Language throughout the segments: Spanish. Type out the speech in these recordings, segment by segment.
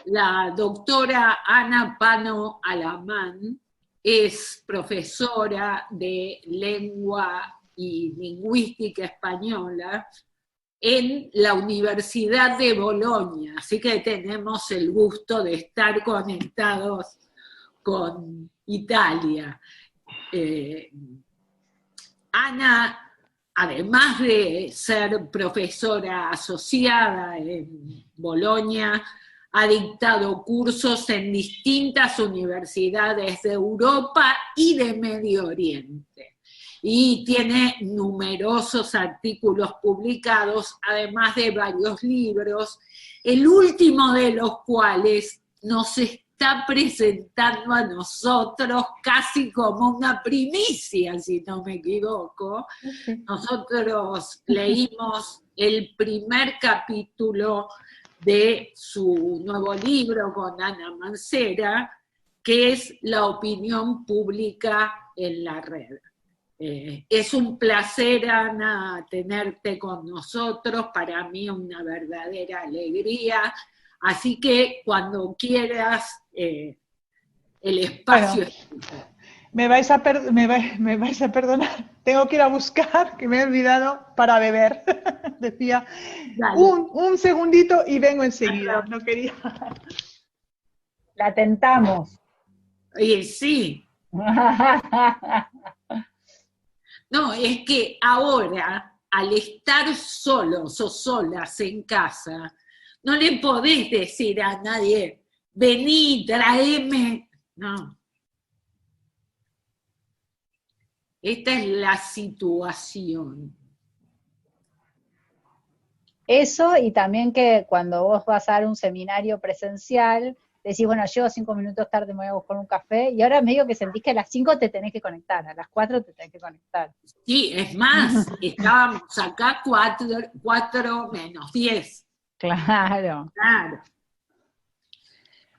La doctora Ana Pano Alamán es profesora de lengua y lingüística española en la Universidad de Bolonia, así que tenemos el gusto de estar conectados con Italia. Ana, además de ser profesora asociada en Bolonia, ha dictado cursos en distintas universidades de Europa y de Medio Oriente. Y tiene numerosos artículos publicados, además de varios libros, el último de los cuales nos está presentando a nosotros casi como una primicia, si no me equivoco. Nosotros leímos el primer capítulo de su nuevo libro con Ana Mancera, que es La opinión pública en la red. Es un placer, Ana, tenerte con nosotros, para mí una verdadera alegría, así que cuando quieras, el espacio es tuyo. Me vais a perdonar, tengo que ir a buscar, que me he olvidado, para beber. Decía, un segundito y vengo enseguida. No quería. La tentamos. Oye, sí. No, es que ahora, al estar solos o solas en casa, no le podés decir a nadie, vení, traeme. No. Esta es la situación. Eso, y también que cuando vos vas a dar un seminario presencial, decís, bueno, llego 5 minutos tarde, me voy a buscar un café, y ahora medio que sentís que a las 5 te tenés que conectar, a las 4 te tenés que conectar. Sí, es más, estábamos acá 4 menos 10. Claro. Claro.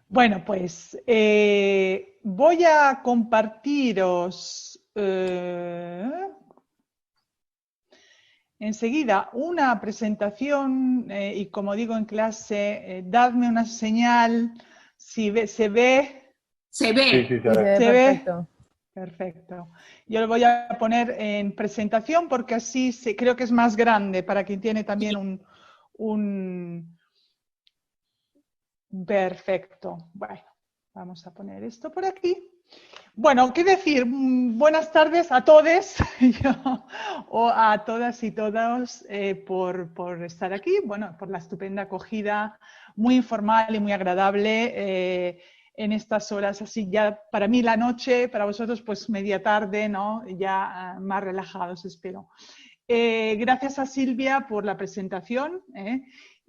Bueno, pues voy a compartiros enseguida una presentación y como digo en clase, dadme una señal si se ve. Se ve. Sí, se ve perfecto. Perfecto. Yo lo voy a poner en presentación porque así creo que es más grande para quien tiene también un... Perfecto. Bueno, vamos a poner esto por aquí. Bueno, ¿qué decir? Buenas tardes a todos o a todas y todos por estar aquí, bueno, por la estupenda acogida, muy informal y muy agradable en estas horas, así ya para mí la noche, para vosotros pues media tarde, ¿no? Ya más relajados, espero. Gracias a Silvia por la presentación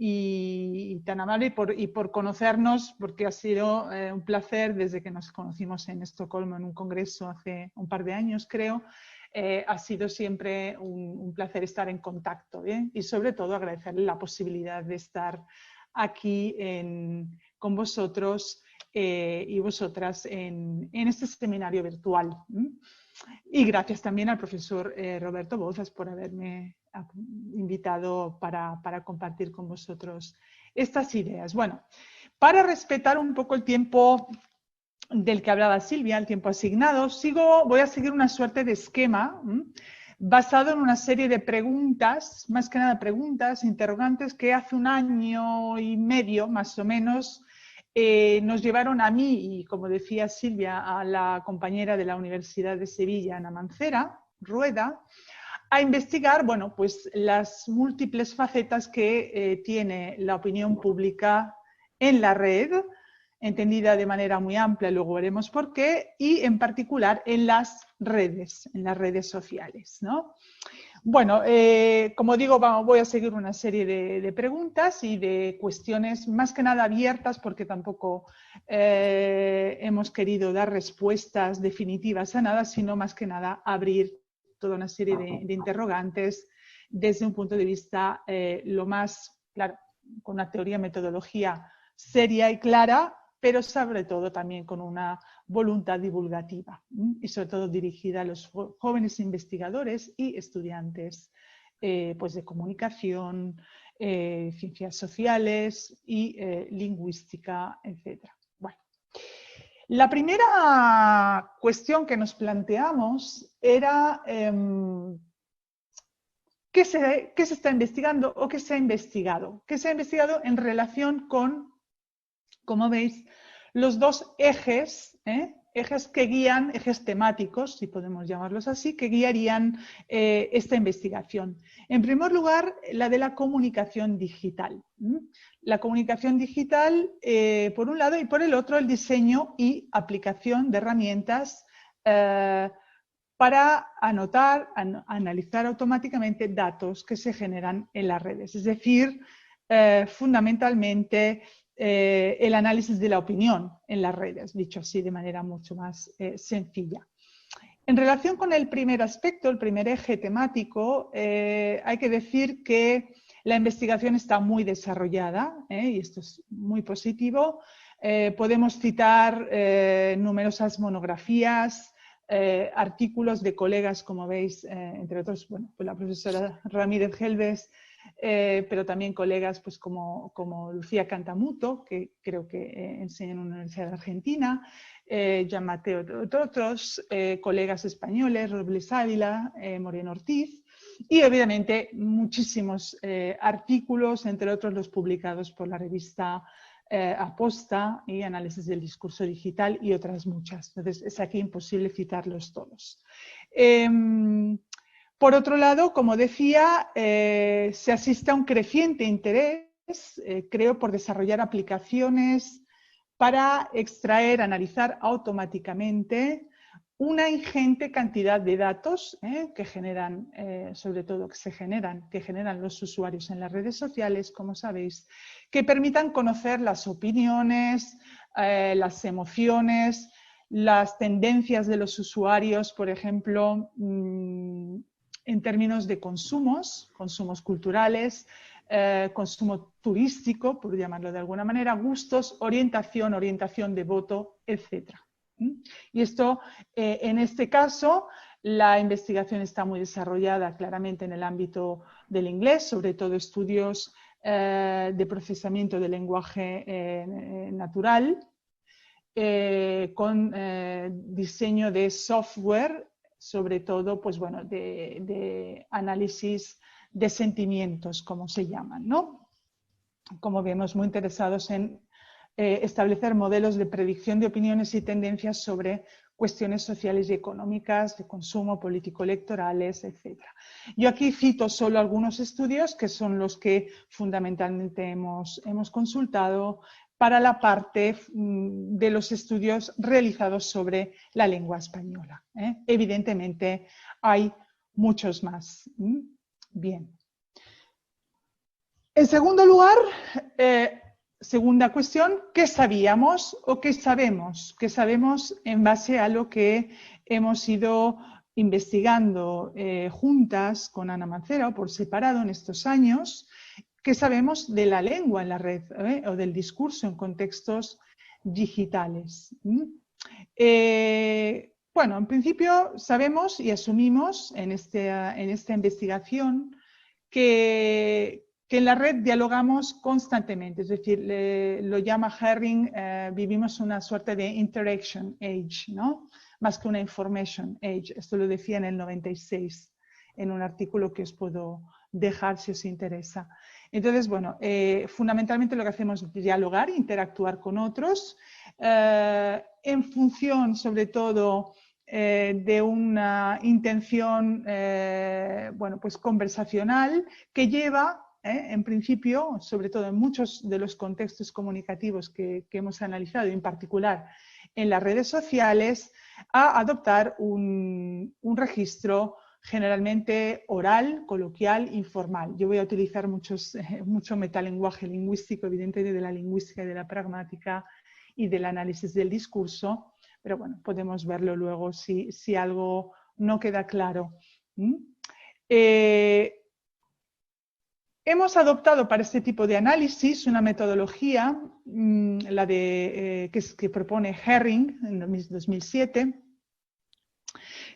y tan amable y por conocernos, porque ha sido un placer desde que nos conocimos en Estocolmo en un congreso hace un par de años, creo. Ha sido siempre un placer estar en contacto y sobre todo agradecerle la posibilidad de estar aquí con vosotros y vosotras en este seminario virtual. Y gracias también al profesor Roberto Bozas por haberme invitado para compartir con vosotros estas ideas. Bueno, para respetar un poco el tiempo del que hablaba Silvia, el tiempo asignado, voy a seguir una suerte de esquema basado en una serie de preguntas, más que nada preguntas, interrogantes que hace 1 año y medio más o menos nos llevaron a mí y, como decía Silvia, a la compañera de la Universidad de Sevilla, Ana Mancera Rueda, a investigar, bueno, pues las múltiples facetas que tiene la opinión pública en la red, entendida de manera muy amplia, luego veremos por qué, y en particular en las redes sociales, ¿no? Bueno, como digo, voy a seguir una serie de preguntas y de cuestiones más que nada abiertas porque tampoco hemos querido dar respuestas definitivas a nada, sino más que nada abrir toda una serie de interrogantes desde un punto de vista lo más, claro, con una teoría, metodología seria y clara, pero sobre todo también con una voluntad divulgativa y sobre todo dirigida a los jóvenes investigadores y estudiantes pues de comunicación, ciencias sociales y lingüística, etc. Bueno, la primera cuestión que nos planteamos era ¿qué se está investigando o qué se ha investigado? ¿Qué se ha investigado en relación con, como veis, los dos ejes, ejes que guían, ejes temáticos, si podemos llamarlos así, que guiarían esta investigación? En primer lugar, la de la comunicación digital. La comunicación digital, por un lado, y por el otro, el diseño y aplicación de herramientas para anotar, analizar automáticamente datos que se generan en las redes. Es decir, fundamentalmente el análisis de la opinión en las redes, dicho así de manera mucho más sencilla. En relación con el primer aspecto, el primer eje temático, hay que decir que la investigación está muy desarrollada, y esto es muy positivo. Podemos citar numerosas monografías, artículos de colegas, como veis, entre otros, bueno, pues la profesora Ramírez Gelbes, pero también colegas pues, como Lucía Cantamuto, que creo que enseña en una universidad de Argentina, Gian Mateo, otros colegas españoles, Robles Ávila, Moreno Ortiz, y obviamente muchísimos artículos, entre otros los publicados por la revista Aposta y Análisis del Discurso Digital y otras muchas. Entonces es aquí imposible citarlos todos. Por otro lado, como decía, se asiste a un creciente interés, creo, por desarrollar aplicaciones para extraer, analizar automáticamente una ingente cantidad de datos que generan, sobre todo que generan los usuarios en las redes sociales, como sabéis, que permitan conocer las opiniones, las emociones, las tendencias de los usuarios, por ejemplo, en términos de consumos culturales, consumo turístico, por llamarlo de alguna manera, gustos, orientación de voto, etc. Y esto, en este caso, la investigación está muy desarrollada claramente en el ámbito del inglés, sobre todo estudios de procesamiento del lenguaje natural, con diseño de software, sobre todo, pues bueno, de análisis de sentimientos, como se llaman, ¿no? Como vemos, muy interesados en establecer modelos de predicción de opiniones y tendencias sobre cuestiones sociales y económicas, de consumo, político-electorales, etc. Yo aquí cito solo algunos estudios que son los que fundamentalmente hemos consultado para la parte de los estudios realizados sobre la lengua española. Evidentemente hay muchos más. Bien. En segundo lugar, segunda cuestión, ¿qué sabíamos o qué sabemos? ¿Qué sabemos en base a lo que hemos ido investigando juntas con Ana Mancera o por separado en estos años? ¿Qué sabemos de la lengua en la red o del discurso en contextos digitales? Bueno, en principio sabemos y asumimos en esta investigación que en la red dialogamos constantemente, es decir, lo llama Herring, vivimos una suerte de interaction age, ¿no? Más que una information age. Esto lo decía en el 96, en un artículo que os puedo dejar si os interesa. Entonces, bueno, fundamentalmente lo que hacemos es dialogar, interactuar con otros, en función, sobre todo, de una intención, bueno, pues conversacional que lleva, en principio, sobre todo en muchos de los contextos comunicativos que hemos analizado, y en particular en las redes sociales, a adoptar un registro generalmente oral, coloquial, informal. Yo voy a utilizar mucho metalenguaje lingüístico, evidentemente de la lingüística y de la pragmática y del análisis del discurso, pero bueno, podemos verlo luego si algo no queda claro. Hemos adoptado para este tipo de análisis una metodología, la que propone Herring en 2007,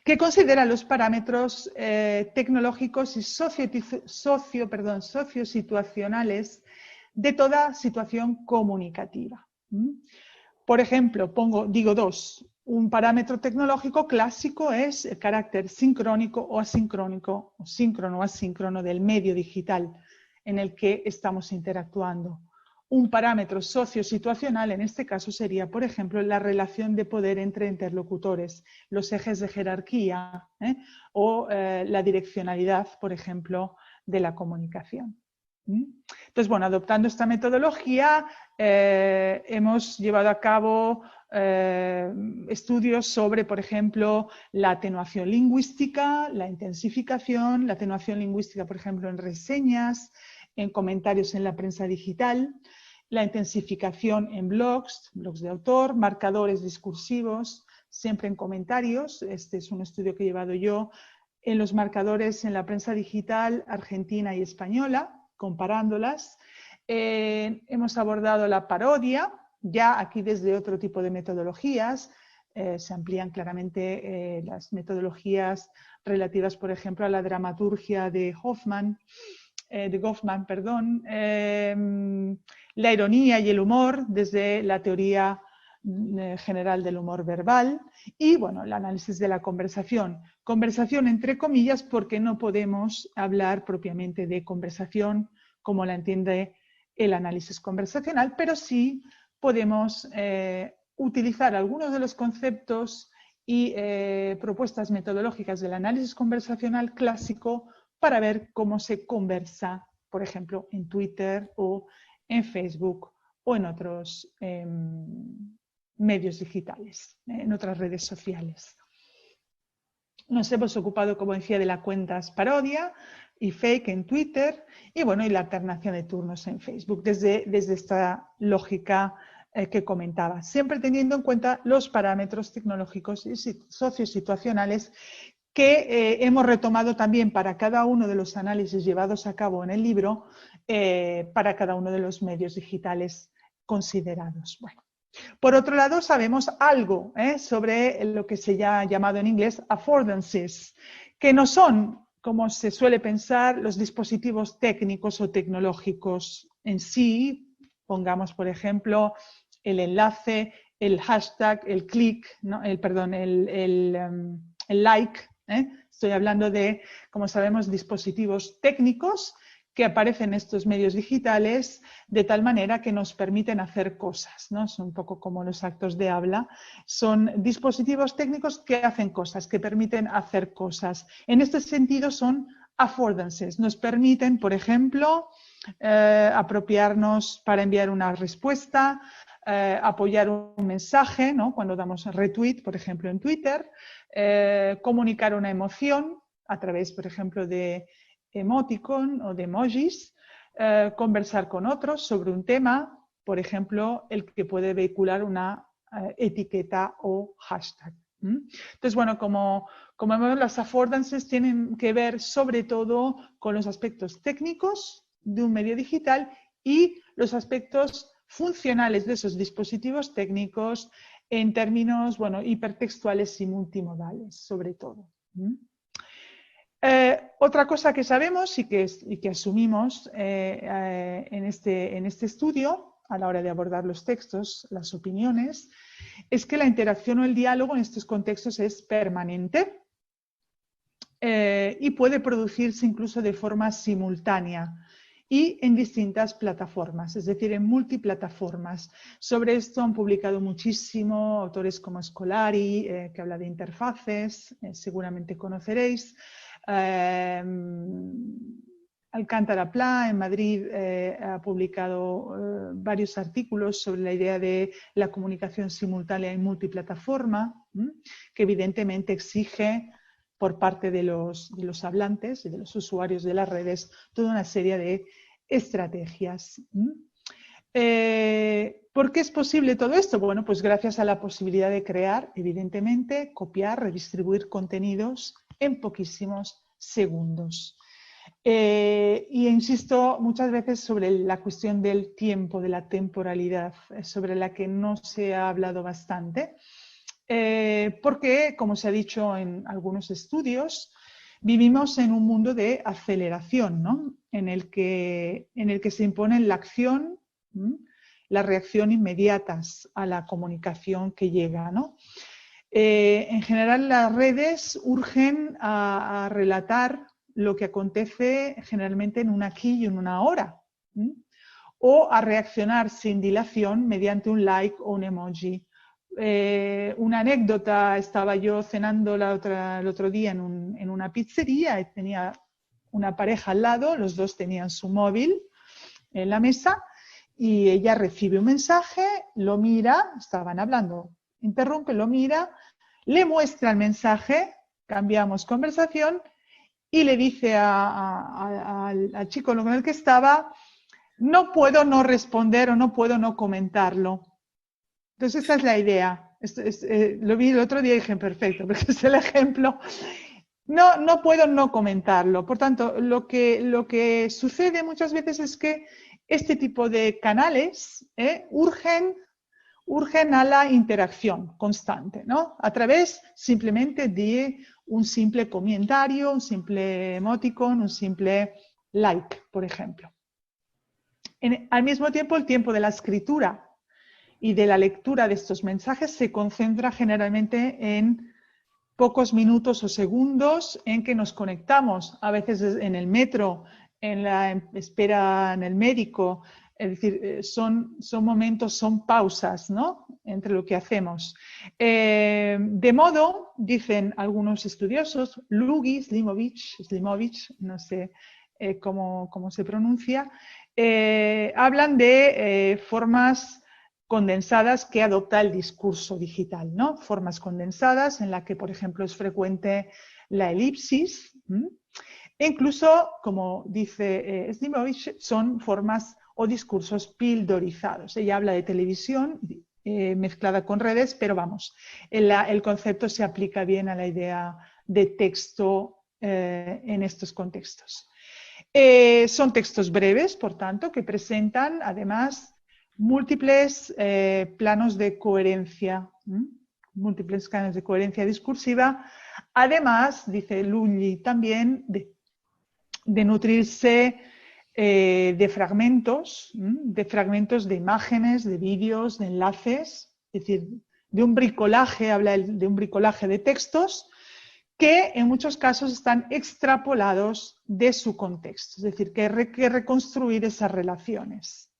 que considera los parámetros tecnológicos y sociosituacionales de toda situación comunicativa. Por ejemplo, digo dos. Un parámetro tecnológico clásico es el carácter sincrónico o asincrónico, o síncrono o asíncrono del medio digital en el que estamos interactuando. Un parámetro sociosituacional en este caso sería, por ejemplo, la relación de poder entre interlocutores, los ejes de jerarquía o la direccionalidad, por ejemplo, de la comunicación. Entonces, bueno, adoptando esta metodología, hemos llevado a cabo estudios sobre, por ejemplo, la atenuación lingüística, la intensificación, la atenuación lingüística, por ejemplo, en reseñas, en comentarios en la prensa digital, la intensificación en blogs de autor, marcadores discursivos, siempre en comentarios. Este es un estudio que he llevado yo en los marcadores en la prensa digital argentina y española, comparándolas. Hemos abordado la parodia, ya aquí desde otro tipo de metodologías. Se amplían claramente las metodologías relativas, por ejemplo, a la dramaturgia de Goffman, la ironía y el humor desde la teoría general del humor verbal y, bueno, el análisis de la conversación. Conversación entre comillas porque no podemos hablar propiamente de conversación como la entiende el análisis conversacional, pero sí podemos utilizar algunos de los conceptos y propuestas metodológicas del análisis conversacional clásico para ver cómo se conversa, por ejemplo, en Twitter o en Facebook o en otros medios digitales, en otras redes sociales. Nos hemos ocupado, como decía, de las cuentas parodia y fake en Twitter y, bueno, y la alternación de turnos en Facebook, desde esta lógica que comentaba, siempre teniendo en cuenta los parámetros tecnológicos y sociosituacionales que hemos retomado también para cada uno de los análisis llevados a cabo en el libro, para cada uno de los medios digitales considerados. Bueno, por otro lado, sabemos algo sobre lo que se ha llamado en inglés affordances, que no son, como se suele pensar, los dispositivos técnicos o tecnológicos en sí. Pongamos, por ejemplo, el enlace, el hashtag, el click, ¿no? el like. Estoy hablando de, como sabemos, dispositivos técnicos que aparecen en estos medios digitales de tal manera que nos permiten hacer cosas, ¿no? Son un poco como los actos de habla. Son dispositivos técnicos que hacen cosas, que permiten hacer cosas. En este sentido son affordances. Nos permiten, por ejemplo, apropiarnos para enviar una respuesta, apoyar un mensaje, ¿no? Cuando damos retweet, por ejemplo, en Twitter, comunicar una emoción a través, por ejemplo, de emoticon o de emojis, conversar con otros sobre un tema, por ejemplo, el que puede vehicular una etiqueta o hashtag. Entonces, bueno, como vemos, las affordances tienen que ver sobre todo con los aspectos técnicos de un medio digital y los aspectos funcionales de esos dispositivos técnicos en términos, bueno, hipertextuales y multimodales, sobre todo. Otra cosa que sabemos y que asumimos en este estudio, a la hora de abordar los textos, las opiniones, es que la interacción o el diálogo en estos contextos es permanente y puede producirse incluso de forma simultánea y en distintas plataformas, es decir, en multiplataformas. Sobre esto han publicado muchísimo autores como Scolari, que habla de interfaces, seguramente conoceréis. Alcántara Pla en Madrid ha publicado varios artículos sobre la idea de la comunicación simultánea y multiplataforma, que evidentemente exige por parte de los hablantes y de los usuarios de las redes toda una serie de estrategias. ¿Por qué es posible todo esto? Bueno, pues gracias a la posibilidad de crear, evidentemente, copiar, redistribuir contenidos en poquísimos segundos. Y insisto muchas veces sobre la cuestión del tiempo, de la temporalidad, sobre la que no se ha hablado bastante. porque, como se ha dicho en algunos estudios, vivimos en un mundo de aceleración, ¿no? en el que se imponen la acción, la reacción inmediatas a la comunicación que llega, ¿no? En general, las redes urgen a relatar lo que acontece generalmente en un aquí y en una ahora, o a reaccionar sin dilación mediante un like o un emoji. Una anécdota: estaba yo cenando el otro día en una pizzería y tenía una pareja al lado, los dos tenían su móvil en la mesa y ella recibe un mensaje, lo mira, estaban hablando, interrumpe, lo mira, le muestra el mensaje, cambiamos conversación y le dice al chico con el que estaba: no puedo no responder o no puedo no comentarlo. Entonces esta es la idea. Lo vi el otro día y dije, perfecto, porque es el ejemplo. No puedo no comentarlo. Por tanto, lo que sucede muchas veces es que este tipo de canales urgen a la interacción constante, ¿no? A través simplemente de un simple comentario, un simple emoticon, un simple like, por ejemplo. Al mismo tiempo, el tiempo de la escritura y de la lectura de estos mensajes se concentra generalmente en pocos minutos o segundos en que nos conectamos, a veces en el metro, en la espera en el médico. Es decir, son momentos, son pausas, ¿no?, entre lo que hacemos. De modo, dicen algunos estudiosos, Lugi, Slimovich, no sé cómo se pronuncia, hablan de formas condensadas que adopta el discurso digital, ¿no? Formas condensadas en la que, por ejemplo, es frecuente la elipsis. E incluso, como dice Slimovich, son formas o discursos pildorizados. Ella habla de televisión mezclada con redes, pero vamos, el concepto se aplica bien a la idea de texto en estos contextos. Son textos breves, por tanto, que presentan además múltiples planos de coherencia, múltiples planos de coherencia discursiva. Además, dice Lully también, de nutrirse de fragmentos de imágenes, de vídeos, de enlaces, es decir, de un bricolaje, habla de un bricolaje de textos que en muchos casos están extrapolados de su contexto, es decir, que hay que reconstruir esas relaciones.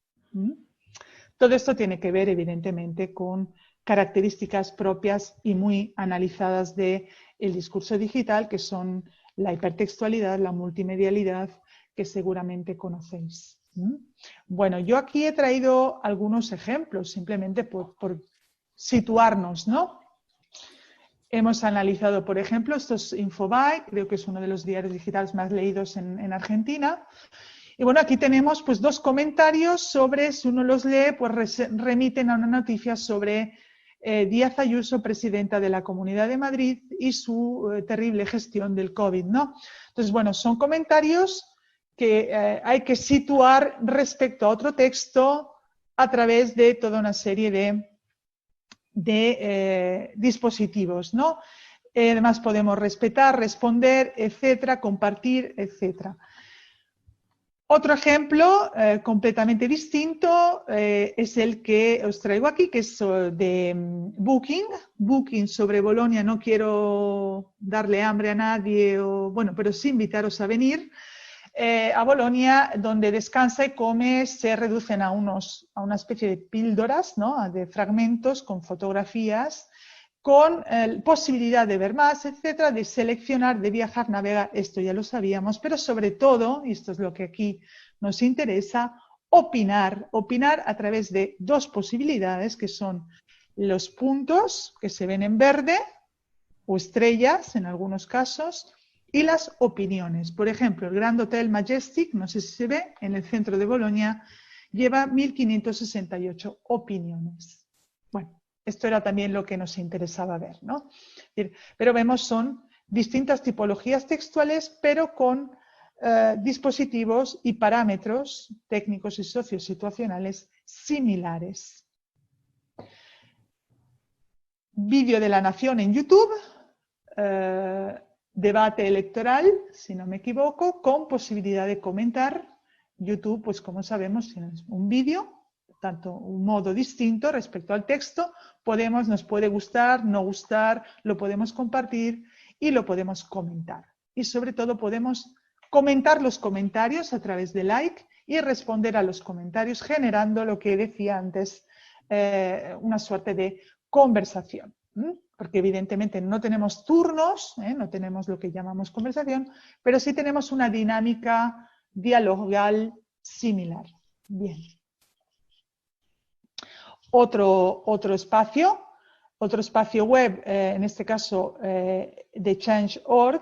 Todo esto tiene que ver, evidentemente, con características propias y muy analizadas del discurso digital, que son la hipertextualidad, la multimedialidad, que seguramente conocéis. Bueno, yo aquí he traído algunos ejemplos, simplemente por situarnos, ¿no? Hemos analizado, por ejemplo, esto es Infobae, creo que es uno de los diarios digitales más leídos en Argentina. Y bueno, aquí tenemos pues dos comentarios sobre, si uno los lee, pues remiten a una noticia sobre Díaz Ayuso, presidenta de la Comunidad de Madrid, y su terrible gestión del COVID, ¿no? Entonces, bueno, son comentarios que hay que situar respecto a otro texto a través de toda una serie de dispositivos, ¿no? Además podemos respetar, responder, etcétera, compartir, etcétera. Otro ejemplo completamente distinto es el que os traigo aquí, que es de Booking sobre Bolonia. No quiero darle hambre a nadie, pero sí invitaros a venir a Bolonia, donde Descansa y Come se reducen a una especie de píldoras, ¿no?, de fragmentos con fotografías, con posibilidad de ver más, etcétera, de seleccionar, de viajar, navegar, esto ya lo sabíamos, pero sobre todo, y esto es lo que aquí nos interesa, opinar a través de dos posibilidades, que son los puntos que se ven en verde, o estrellas en algunos casos, y las opiniones. Por ejemplo, el Grand Hotel Majestic, no sé si se ve, en el centro de Bolonia, lleva 1568 opiniones. Bueno, esto era también lo que nos interesaba ver, ¿no? Pero vemos, son distintas tipologías textuales, pero con dispositivos y parámetros técnicos y sociosituacionales similares. vídeo de la Nación en YouTube, debate electoral, si no me equivoco, con posibilidad de comentar. YouTube, pues como sabemos, tiene un vídeo, tanto un modo distinto respecto al texto. Nos puede gustar, no gustar, lo podemos compartir y lo podemos comentar. Y sobre todo podemos comentar los comentarios a través de like y responder a los comentarios generando lo que decía antes, una suerte de conversación. Porque evidentemente no tenemos turnos, no tenemos lo que llamamos conversación, pero sí tenemos una dinámica dialogal similar. Bien. Otro espacio web, en este caso de Change.org,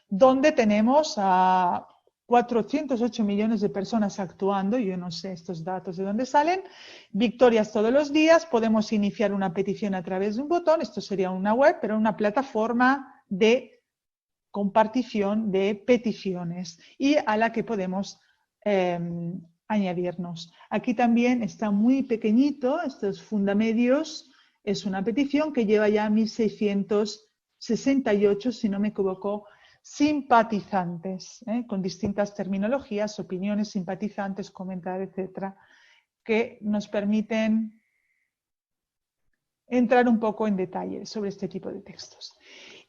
donde tenemos a 408 millones de personas actuando. Yo no sé estos datos de dónde salen. Victorias todos los días. Podemos iniciar una petición a través de un botón. Esto sería una web, pero una plataforma de compartición de peticiones y a la que podemos añadirnos. Aquí también está muy pequeñito, estos fundamedios, es una petición que lleva ya 1668, si no me equivoco, simpatizantes, con distintas terminologías, opiniones, simpatizantes, comentar, etcétera, que nos permiten entrar un poco en detalle sobre este tipo de textos.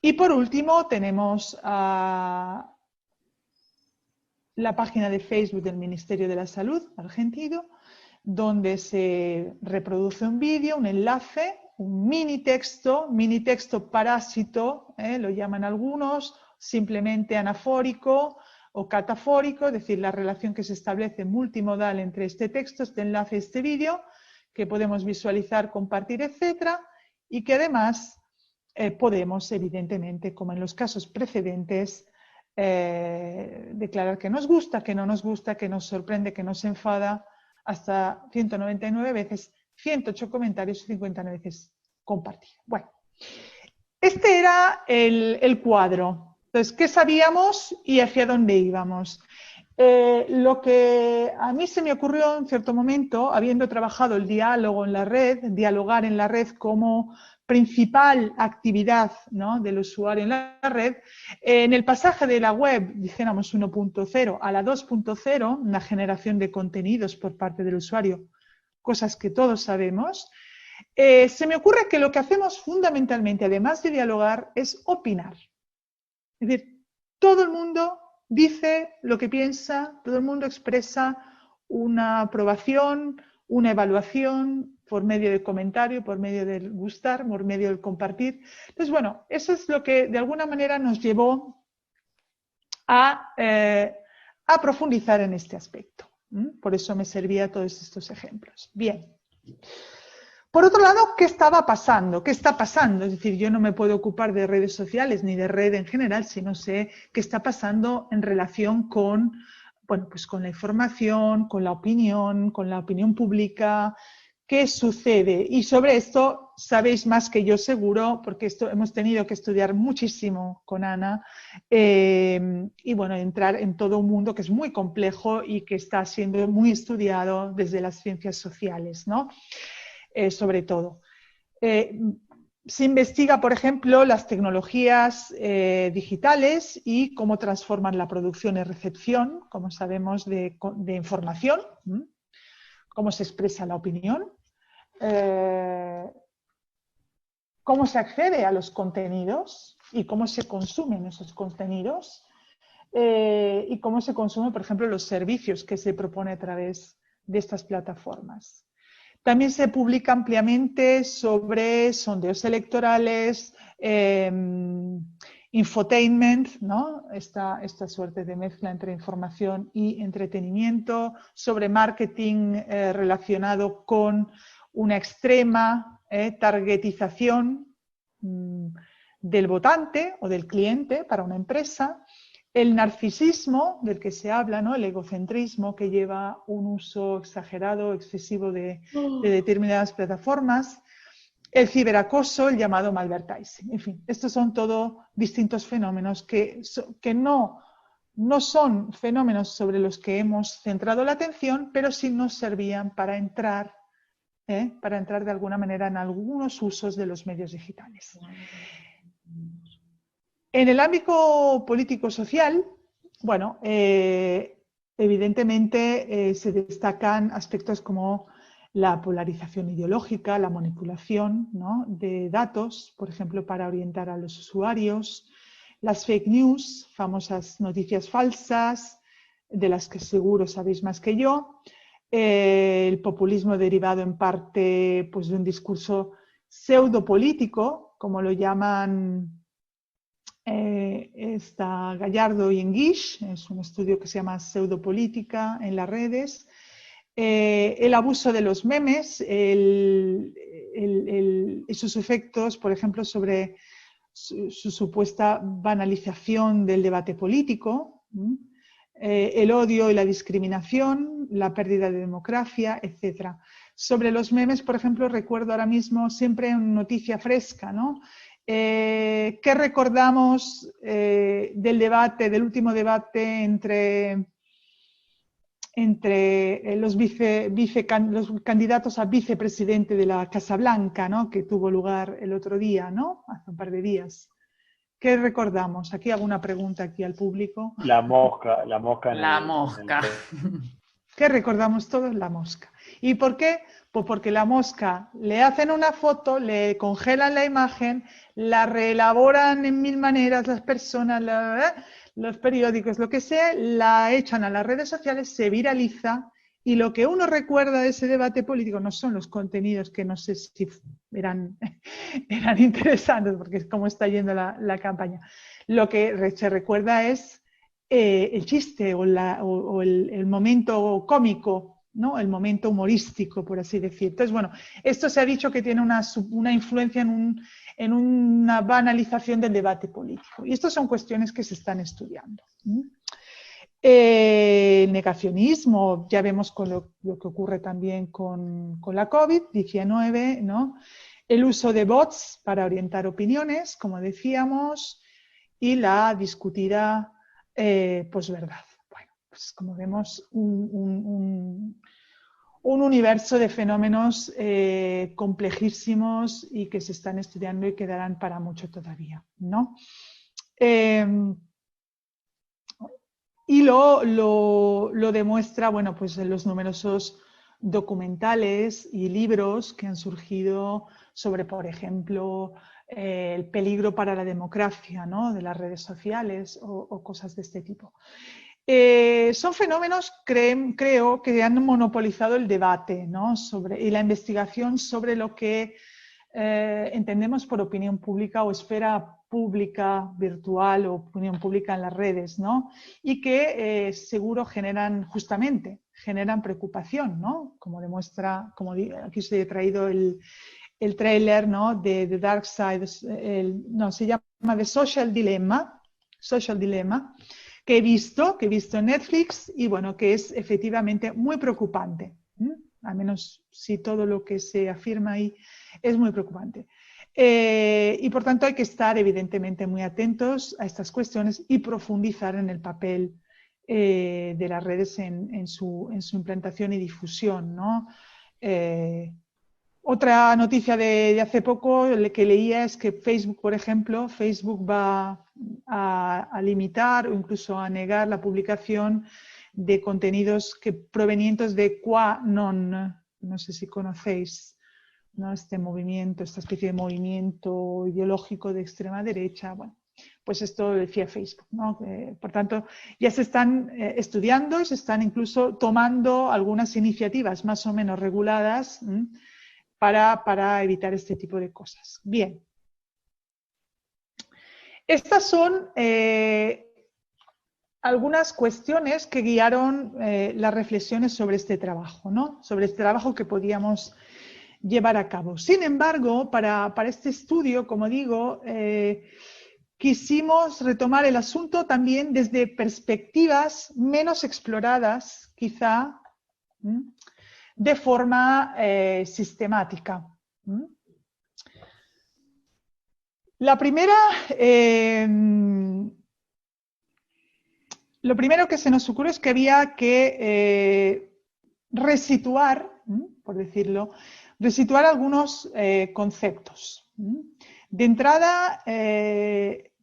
Y por último tenemos la página de Facebook del Ministerio de la Salud argentino, donde se reproduce un vídeo, un enlace, un mini texto parásito, lo llaman algunos, simplemente anafórico o catafórico, es decir, la relación que se establece multimodal entre este texto, este enlace y este vídeo, que podemos visualizar, compartir, etcétera, y que además podemos, evidentemente, como en los casos precedentes, declarar que nos gusta, que no nos gusta, que nos sorprende, que nos enfada, hasta 199 veces, 108 comentarios y 59 veces compartir. Bueno, este era el cuadro. Entonces, ¿qué sabíamos y hacia dónde íbamos? Lo que a mí se me ocurrió en cierto momento, habiendo trabajado el diálogo en la red, dialogar en la red como principal actividad, ¿no?, del usuario en la red, en el pasaje de la web, dijéramos 1.0 a la 2.0, una generación de contenidos por parte del usuario, cosas que todos sabemos, se me ocurre que lo que hacemos fundamentalmente, además de dialogar, es opinar. Es decir, todo el mundo dice lo que piensa, todo el mundo expresa una aprobación, una evaluación por medio del comentario, por medio del gustar, por medio del compartir. Entonces, bueno, eso es lo que de alguna manera nos llevó a profundizar en este aspecto. Por eso me servía todos estos ejemplos. Bien. Por otro lado, ¿qué estaba pasando? ¿Qué está pasando? Es decir, yo no me puedo ocupar de redes sociales ni de red en general si no sé qué está pasando en relación con, bueno, pues con la información, con la opinión pública, qué sucede. Y sobre esto sabéis más que yo seguro, porque esto hemos tenido que estudiar muchísimo con Ana y bueno, entrar en todo un mundo que es muy complejo y que está siendo muy estudiado desde las ciencias sociales, ¿no? Sobre todo. Se investiga, por ejemplo, las tecnologías digitales y cómo transforman la producción y recepción, como sabemos, de información, cómo se expresa la opinión, cómo se accede a los contenidos y cómo se consumen esos contenidos y cómo se consumen, por ejemplo, los servicios que se propone a través de estas plataformas. También se publica ampliamente sobre sondeos electorales, infotainment, ¿no? Esta suerte de mezcla entre información y entretenimiento, sobre marketing relacionado con una extrema targetización del votante o del cliente para una empresa. El narcisismo del que se habla, ¿no?, el egocentrismo que lleva un uso exagerado, excesivo de determinadas plataformas, el ciberacoso, el llamado malvertising. En fin, estos son todos distintos fenómenos que no son fenómenos sobre los que hemos centrado la atención, pero sí nos servían para entrar para entrar de alguna manera en algunos usos de los medios digitales. En el ámbito político-social, bueno, evidentemente se destacan aspectos como la polarización ideológica, la manipulación, ¿no?, de datos, por ejemplo, para orientar a los usuarios, las fake news, famosas noticias falsas, de las que seguro sabéis más que yo, el populismo derivado en parte pues, de un discurso pseudopolítico, como lo llaman Gallardo y Enguix, es un estudio que se llama Pseudopolítica en las redes, el abuso de los memes, sus efectos, por ejemplo, sobre su supuesta banalización del debate político, el odio y la discriminación, la pérdida de democracia, etc. Sobre los memes, por ejemplo, recuerdo ahora mismo siempre una noticia fresca, ¿no? ¿Qué recordamos del debate, del último debate entre los candidatos a vicepresidente de la Casa Blanca, ¿no?, que tuvo lugar el otro día, ¿no?, hace un par de días? ¿Qué recordamos? Aquí hago una pregunta aquí al público. La mosca. La mosca. ¿Qué recordamos todos? La mosca. ¿Y por qué? Pues porque la mosca le hacen una foto, le congelan la imagen, la reelaboran en mil maneras las personas, los periódicos, lo que sea, la echan a las redes sociales, se viraliza y lo que uno recuerda de ese debate político no son los contenidos, que no sé si eran interesantes porque es como está yendo la campaña. Lo que se recuerda es el chiste o el momento cómico, ¿no?, el momento humorístico, por así decir. Entonces, bueno, esto se ha dicho que tiene una influencia en una banalización del debate político. Y estas son cuestiones que se están estudiando. Negacionismo, ya vemos con lo que ocurre también con la COVID-19, ¿no? El uso de bots para orientar opiniones, como decíamos, y la discutida posverdad. Bueno, pues como vemos, un universo de fenómenos complejísimos y que se están estudiando y quedarán para mucho todavía, ¿no? Y lo demuestra, bueno, pues en los numerosos documentales y libros que han surgido sobre, por ejemplo, el peligro para la democracia, ¿no?, de las redes sociales o cosas de este tipo. Son fenómenos, creo, que han monopolizado el debate, ¿no?, y la investigación sobre lo que entendemos por opinión pública o esfera pública virtual o opinión pública en las redes, ¿no? Y que seguro generan preocupación, ¿no? Como demuestra, aquí os he traído el tráiler, ¿no?, de The Dark Side, se llama The Social Dilemma, que he visto en Netflix y bueno, que es efectivamente muy preocupante, al menos si todo lo que se afirma ahí es muy preocupante. Y por tanto hay que estar evidentemente muy atentos a estas cuestiones y profundizar en el papel de las redes en su implantación y difusión, ¿no? Otra noticia de hace poco que leía es que Facebook, por ejemplo, Facebook va a limitar o incluso a negar la publicación de contenidos provenientes de QAnon. No sé si conocéis, ¿no?, este movimiento, esta especie de movimiento ideológico de extrema derecha. Bueno, pues esto lo decía Facebook, ¿no? Por tanto, ya se están estudiando, se están incluso tomando algunas iniciativas más o menos reguladas para evitar este tipo de cosas. Bien. Estas son algunas cuestiones que guiaron las reflexiones sobre este trabajo, ¿no?, sobre este trabajo que podíamos llevar a cabo. Sin embargo, para este estudio, como digo, quisimos retomar el asunto también desde perspectivas menos exploradas, quizá, de forma sistemática. La primera, lo primero que se nos ocurre es que había que resituar, por decirlo, resituar algunos conceptos. De entrada,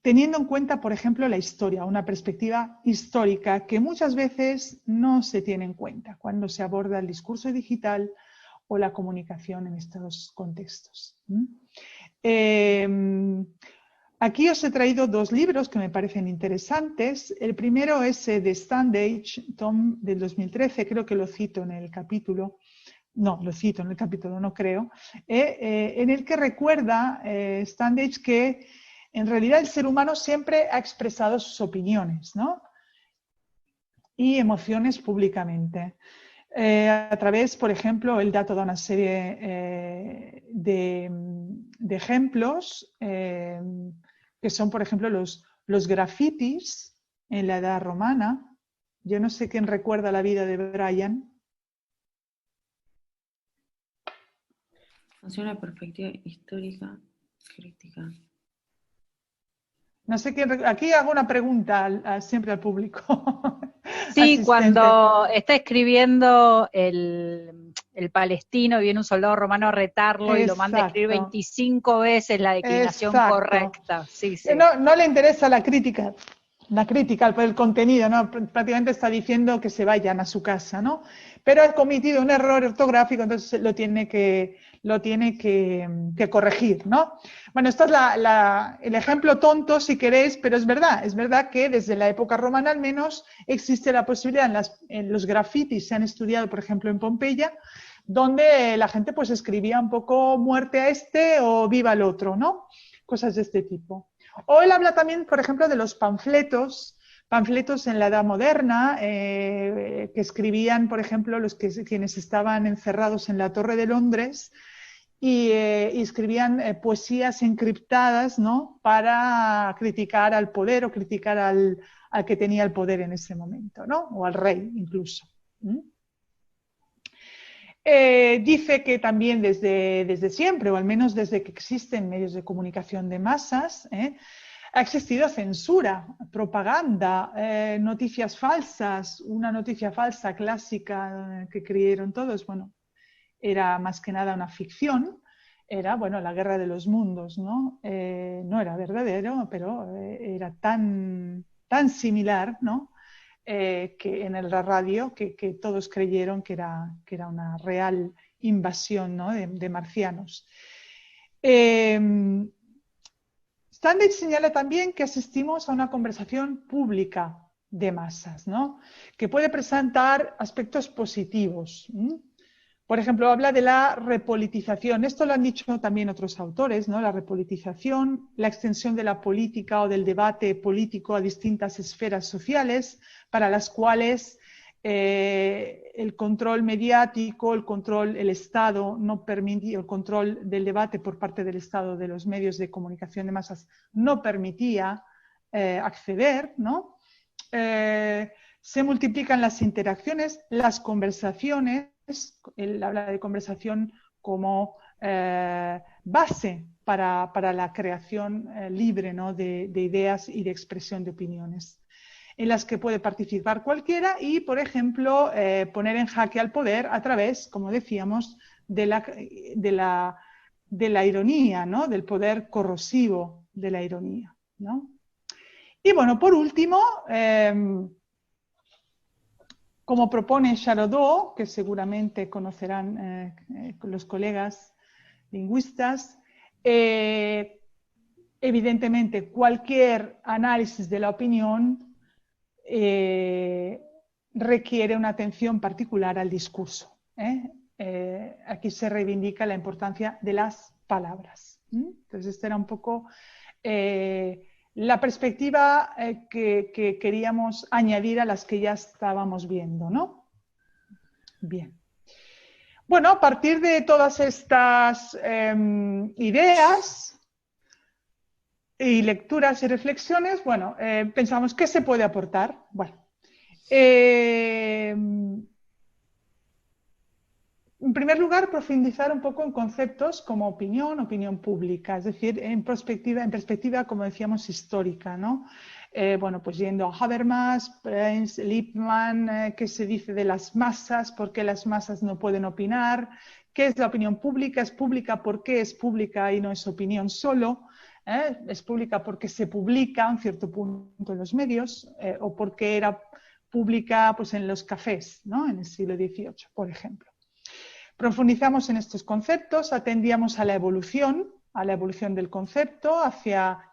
teniendo en cuenta, por ejemplo, la historia, una perspectiva histórica que muchas veces no se tiene en cuenta cuando se aborda el discurso digital o la comunicación en estos contextos. Aquí os he traído dos libros que me parecen interesantes. El primero es de Standage, Tom, del 2013, creo que lo cito en el capítulo. No, lo cito en el capítulo, no creo. En el que recuerda Standage que en realidad el ser humano siempre ha expresado sus opiniones, ¿no? Y emociones públicamente. A través, por ejemplo, el dato da una serie de ejemplos que son, por ejemplo, los grafitis en la Edad Romana. Yo no sé quién recuerda la vida de Brian. Hacia una perspectiva histórica crítica. No sé quién. Aquí hago una pregunta siempre al público. Sí, asistente. cuando está escribiendo el palestino, viene un soldado romano a retarlo y lo manda a escribir Exacto. 25 veces la declinación Exacto. correcta. Sí, sí. No le interesa la crítica por el contenido, ¿no? Prácticamente está diciendo que se vayan a su casa, ¿no? Pero ha cometido un error ortográfico, entonces lo tiene que corregir, ¿no? Bueno, esto es el ejemplo tonto, si queréis, pero es verdad que desde la época romana al menos existe la posibilidad, en los grafitis se han estudiado, por ejemplo, en Pompeya, donde la gente pues escribía un poco muerte a este o viva el otro, ¿no? Cosas de este tipo. O él habla también, por ejemplo, de los panfletos en la Edad Moderna, que escribían, por ejemplo, quienes estaban encerrados en la Torre de Londres y escribían poesías encriptadas, ¿no? Para criticar al poder o criticar al que tenía el poder en ese momento, ¿no? O al rey incluso. Dice que también desde siempre, o al menos desde que existen medios de comunicación de masas, ha existido censura, propaganda, noticias falsas. Una noticia falsa clásica que creyeron todos, bueno, era más que nada una ficción, era, bueno, la guerra de los mundos, ¿no? No era verdadero, pero era tan similar, ¿no? Que en la radio que todos creyeron que era una real invasión, ¿no? de marcianos. Standage señala también que asistimos a una conversación pública de masas, ¿no? Que puede presentar aspectos positivos. Por ejemplo, habla de la repolitización. Esto lo han dicho también otros autores, ¿no? La repolitización, la extensión de la política o del debate político a distintas esferas sociales, para las cuales el control mediático, el Estado no permitía, el control del debate por parte del Estado de los medios de comunicación de masas no permitía acceder, ¿no? Se multiplican las interacciones, las conversaciones. Él habla de conversación como base para la creación libre, ¿no? de ideas y de expresión de opiniones, en las que puede participar cualquiera y, por ejemplo, poner en jaque al poder a través, como decíamos, de la ironía, ¿no? Del poder corrosivo de la ironía, ¿no? Y bueno, por último, como propone Charodot, que seguramente conocerán los colegas lingüistas, evidentemente cualquier análisis de la opinión requiere una atención particular al discurso. Aquí se reivindica la importancia de las palabras. Entonces, esta era un poco la perspectiva que queríamos añadir a las que ya estábamos viendo, ¿no? Bien. Bueno, a partir de todas estas ideas y lecturas y reflexiones, bueno, pensamos ¿qué se puede aportar? Bueno, en primer lugar, profundizar un poco en conceptos como opinión pública, es decir, en perspectiva, como decíamos, histórica, ¿no? bueno, pues yendo a Habermas, Prince, Lippmann, qué se dice de las masas, por qué las masas no pueden opinar, qué es la opinión pública, es pública porque es pública y no es opinión solo, es pública porque se publica a un cierto punto en los medios o porque era pública pues, en los cafés, ¿no? En el siglo XVIII, por ejemplo. Profundizamos en estos conceptos, atendíamos a la evolución del concepto,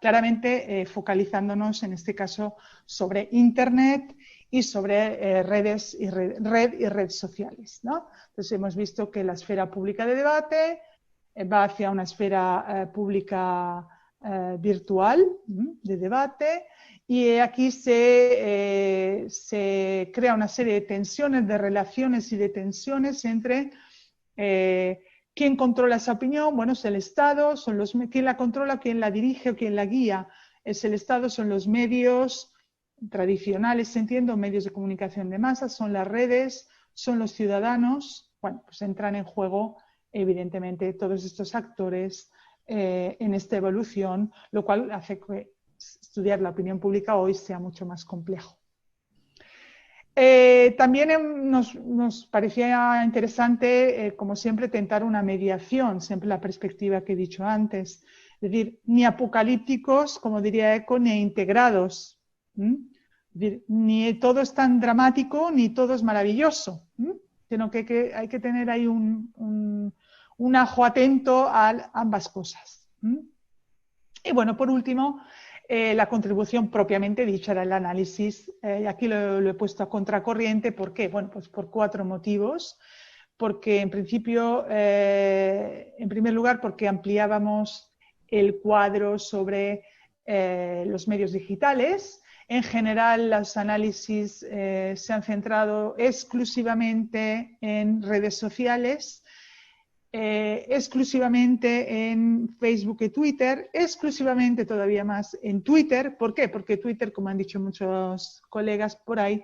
claramente focalizándonos en este caso sobre Internet y sobre redes y redes sociales, ¿no? Entonces hemos visto que la esfera pública de debate va hacia una esfera pública virtual de debate y aquí se crea una serie de tensiones, de relaciones y de tensiones entre ¿quién controla esa opinión? Bueno, es el Estado, ¿quién la controla? ¿Quién la dirige o quién la guía? Es el Estado, son los medios tradicionales, entiendo, medios de comunicación de masas, son las redes, son los ciudadanos. Bueno, pues entran en juego, evidentemente, todos estos actores en esta evolución, lo cual hace que estudiar la opinión pública hoy sea mucho más complejo. También nos parecía interesante, como siempre, tentar una mediación, siempre la perspectiva que he dicho antes. Es decir, ni apocalípticos, como diría Eco, ni integrados. Es decir, ni todo es tan dramático, ni todo es maravilloso. Sino que hay que tener ahí un ajo atento a ambas cosas. Y bueno, por último, la contribución propiamente dicha era el análisis. Aquí lo he puesto a contracorriente. ¿Por qué? Bueno, pues por 4 motivos. Porque en principio, en primer lugar, porque ampliábamos el cuadro sobre los medios digitales. En general, los análisis se han centrado exclusivamente en redes sociales, exclusivamente en Facebook y Twitter, exclusivamente todavía más en Twitter. ¿Por qué? Porque Twitter, como han dicho muchos colegas por ahí,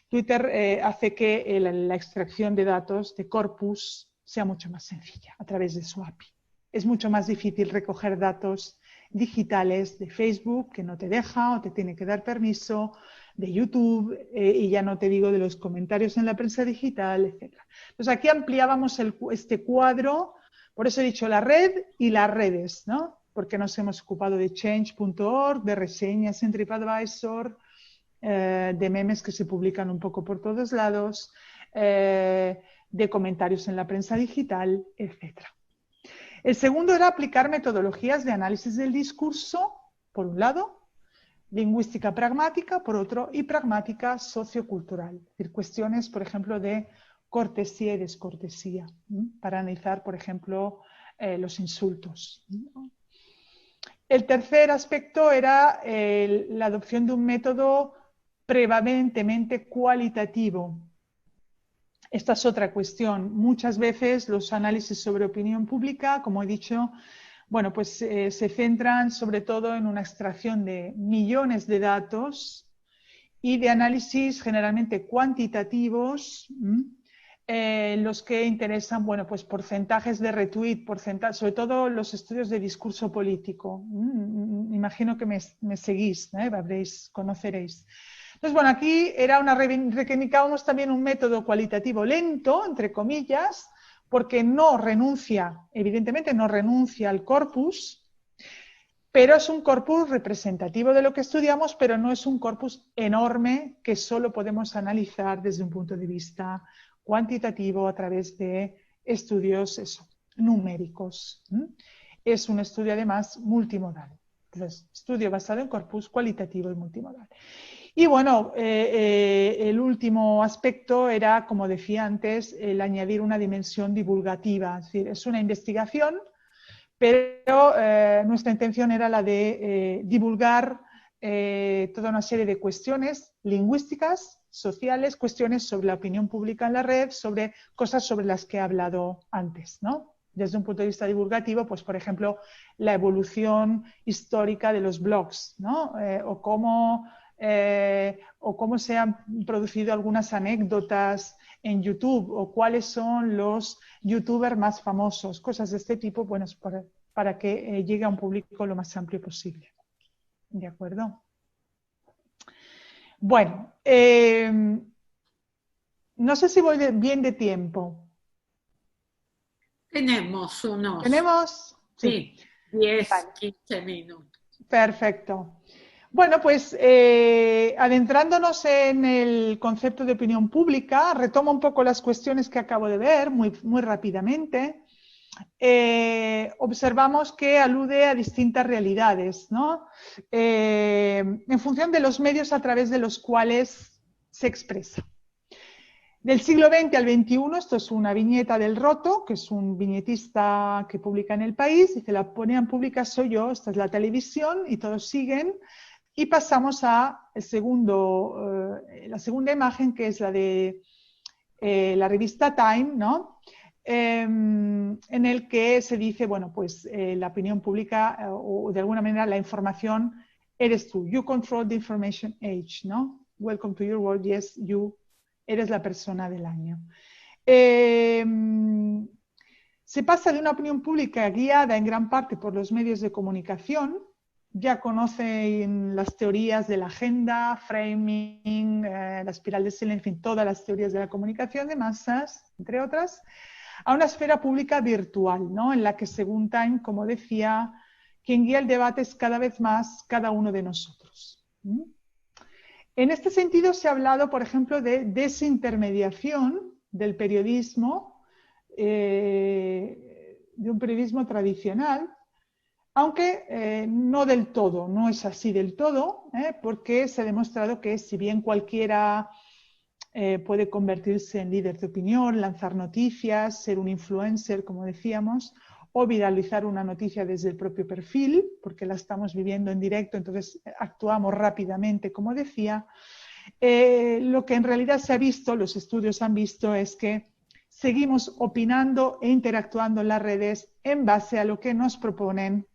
Twitter hace que la extracción de datos de corpus sea mucho más sencilla a través de su API. Es mucho más difícil recoger datos digitales de Facebook, que no te deja o te tiene que dar permiso, de YouTube, y ya no te digo de los comentarios en la prensa digital, etc. Entonces aquí ampliábamos este cuadro, por eso he dicho la red y las redes, ¿no? Porque nos hemos ocupado de change.org, de reseñas en TripAdvisor, de memes que se publican un poco por todos lados, de comentarios en la prensa digital, etc. El segundo era aplicar metodologías de análisis del discurso, por un lado, lingüística pragmática, por otro, y pragmática sociocultural. Es decir, cuestiones, por ejemplo, de cortesía y descortesía, para analizar, por ejemplo, los insultos. El tercer aspecto era la adopción de un método prevalentemente cualitativo. Esta es otra cuestión. Muchas veces los análisis sobre opinión pública, como he dicho, bueno, pues se centran sobre todo en una extracción de millones de datos y de análisis generalmente cuantitativos, los que interesan, bueno, pues porcentajes de retweet, sobre todo los estudios de discurso político. Imagino que me seguís, conoceréis. Entonces, bueno, aquí reivindicábamos también un método cualitativo lento, entre comillas, porque no renuncia, evidentemente no renuncia al corpus, pero es un corpus representativo de lo que estudiamos, pero no es un corpus enorme que solo podemos analizar desde un punto de vista cuantitativo a través de estudios numéricos. Es un estudio además multimodal. Entonces, estudio basado en corpus cualitativo y multimodal. Y bueno, el último aspecto era, como decía antes, el añadir una dimensión divulgativa. Es decir, es una investigación, pero nuestra intención era la de divulgar toda una serie de cuestiones lingüísticas, sociales, cuestiones sobre la opinión pública en la red, sobre cosas sobre las que he hablado antes, ¿no? Desde un punto de vista divulgativo, pues por ejemplo, la evolución histórica de los blogs, ¿no? O cómo se han producido algunas anécdotas en YouTube, o cuáles son los youtubers más famosos, cosas de este tipo, bueno, para que llegue a un público lo más amplio posible. ¿De acuerdo? Bueno, no sé si voy bien de tiempo. Tenemos unos, ¿Tenemos? sí, 10, Vale. 15 minutos. Perfecto. Bueno, pues adentrándonos en el concepto de opinión pública, retomo un poco las cuestiones que acabo de ver muy rápidamente. Observamos que alude a distintas realidades, ¿no? En función de los medios a través de los cuales se expresa. Del siglo XX al XXI, esto es una viñeta del Roto, que es un viñetista que publica en El País, dice, la opinión pública soy yo, esta es la televisión, y todos siguen. Y pasamos a la segunda imagen, que es la de la revista Time, ¿no? En el que se dice, bueno, pues la opinión pública o de alguna manera la información eres tú. You control the information age, ¿no? Welcome to your world, yes, you eres la persona del año. Se pasa de una opinión pública guiada en gran parte por los medios de comunicación. Ya conocen las teorías de la agenda, framing, la espiral de Selin, en fin, todas las teorías de la comunicación de masas, entre otras, a una esfera pública virtual, ¿no? En la que, según Time, como decía, quien guía el debate es cada vez más cada uno de nosotros. En este sentido se ha hablado, por ejemplo, de desintermediación del periodismo, de un periodismo tradicional, aunque no del todo, no es así del todo, porque se ha demostrado que si bien cualquiera puede convertirse en líder de opinión, lanzar noticias, ser un influencer, como decíamos, o viralizar una noticia desde el propio perfil, porque la estamos viviendo en directo, entonces actuamos rápidamente, como decía. Lo que en realidad se ha visto, los estudios han visto, es que seguimos opinando e interactuando en las redes en base a lo que nos proponen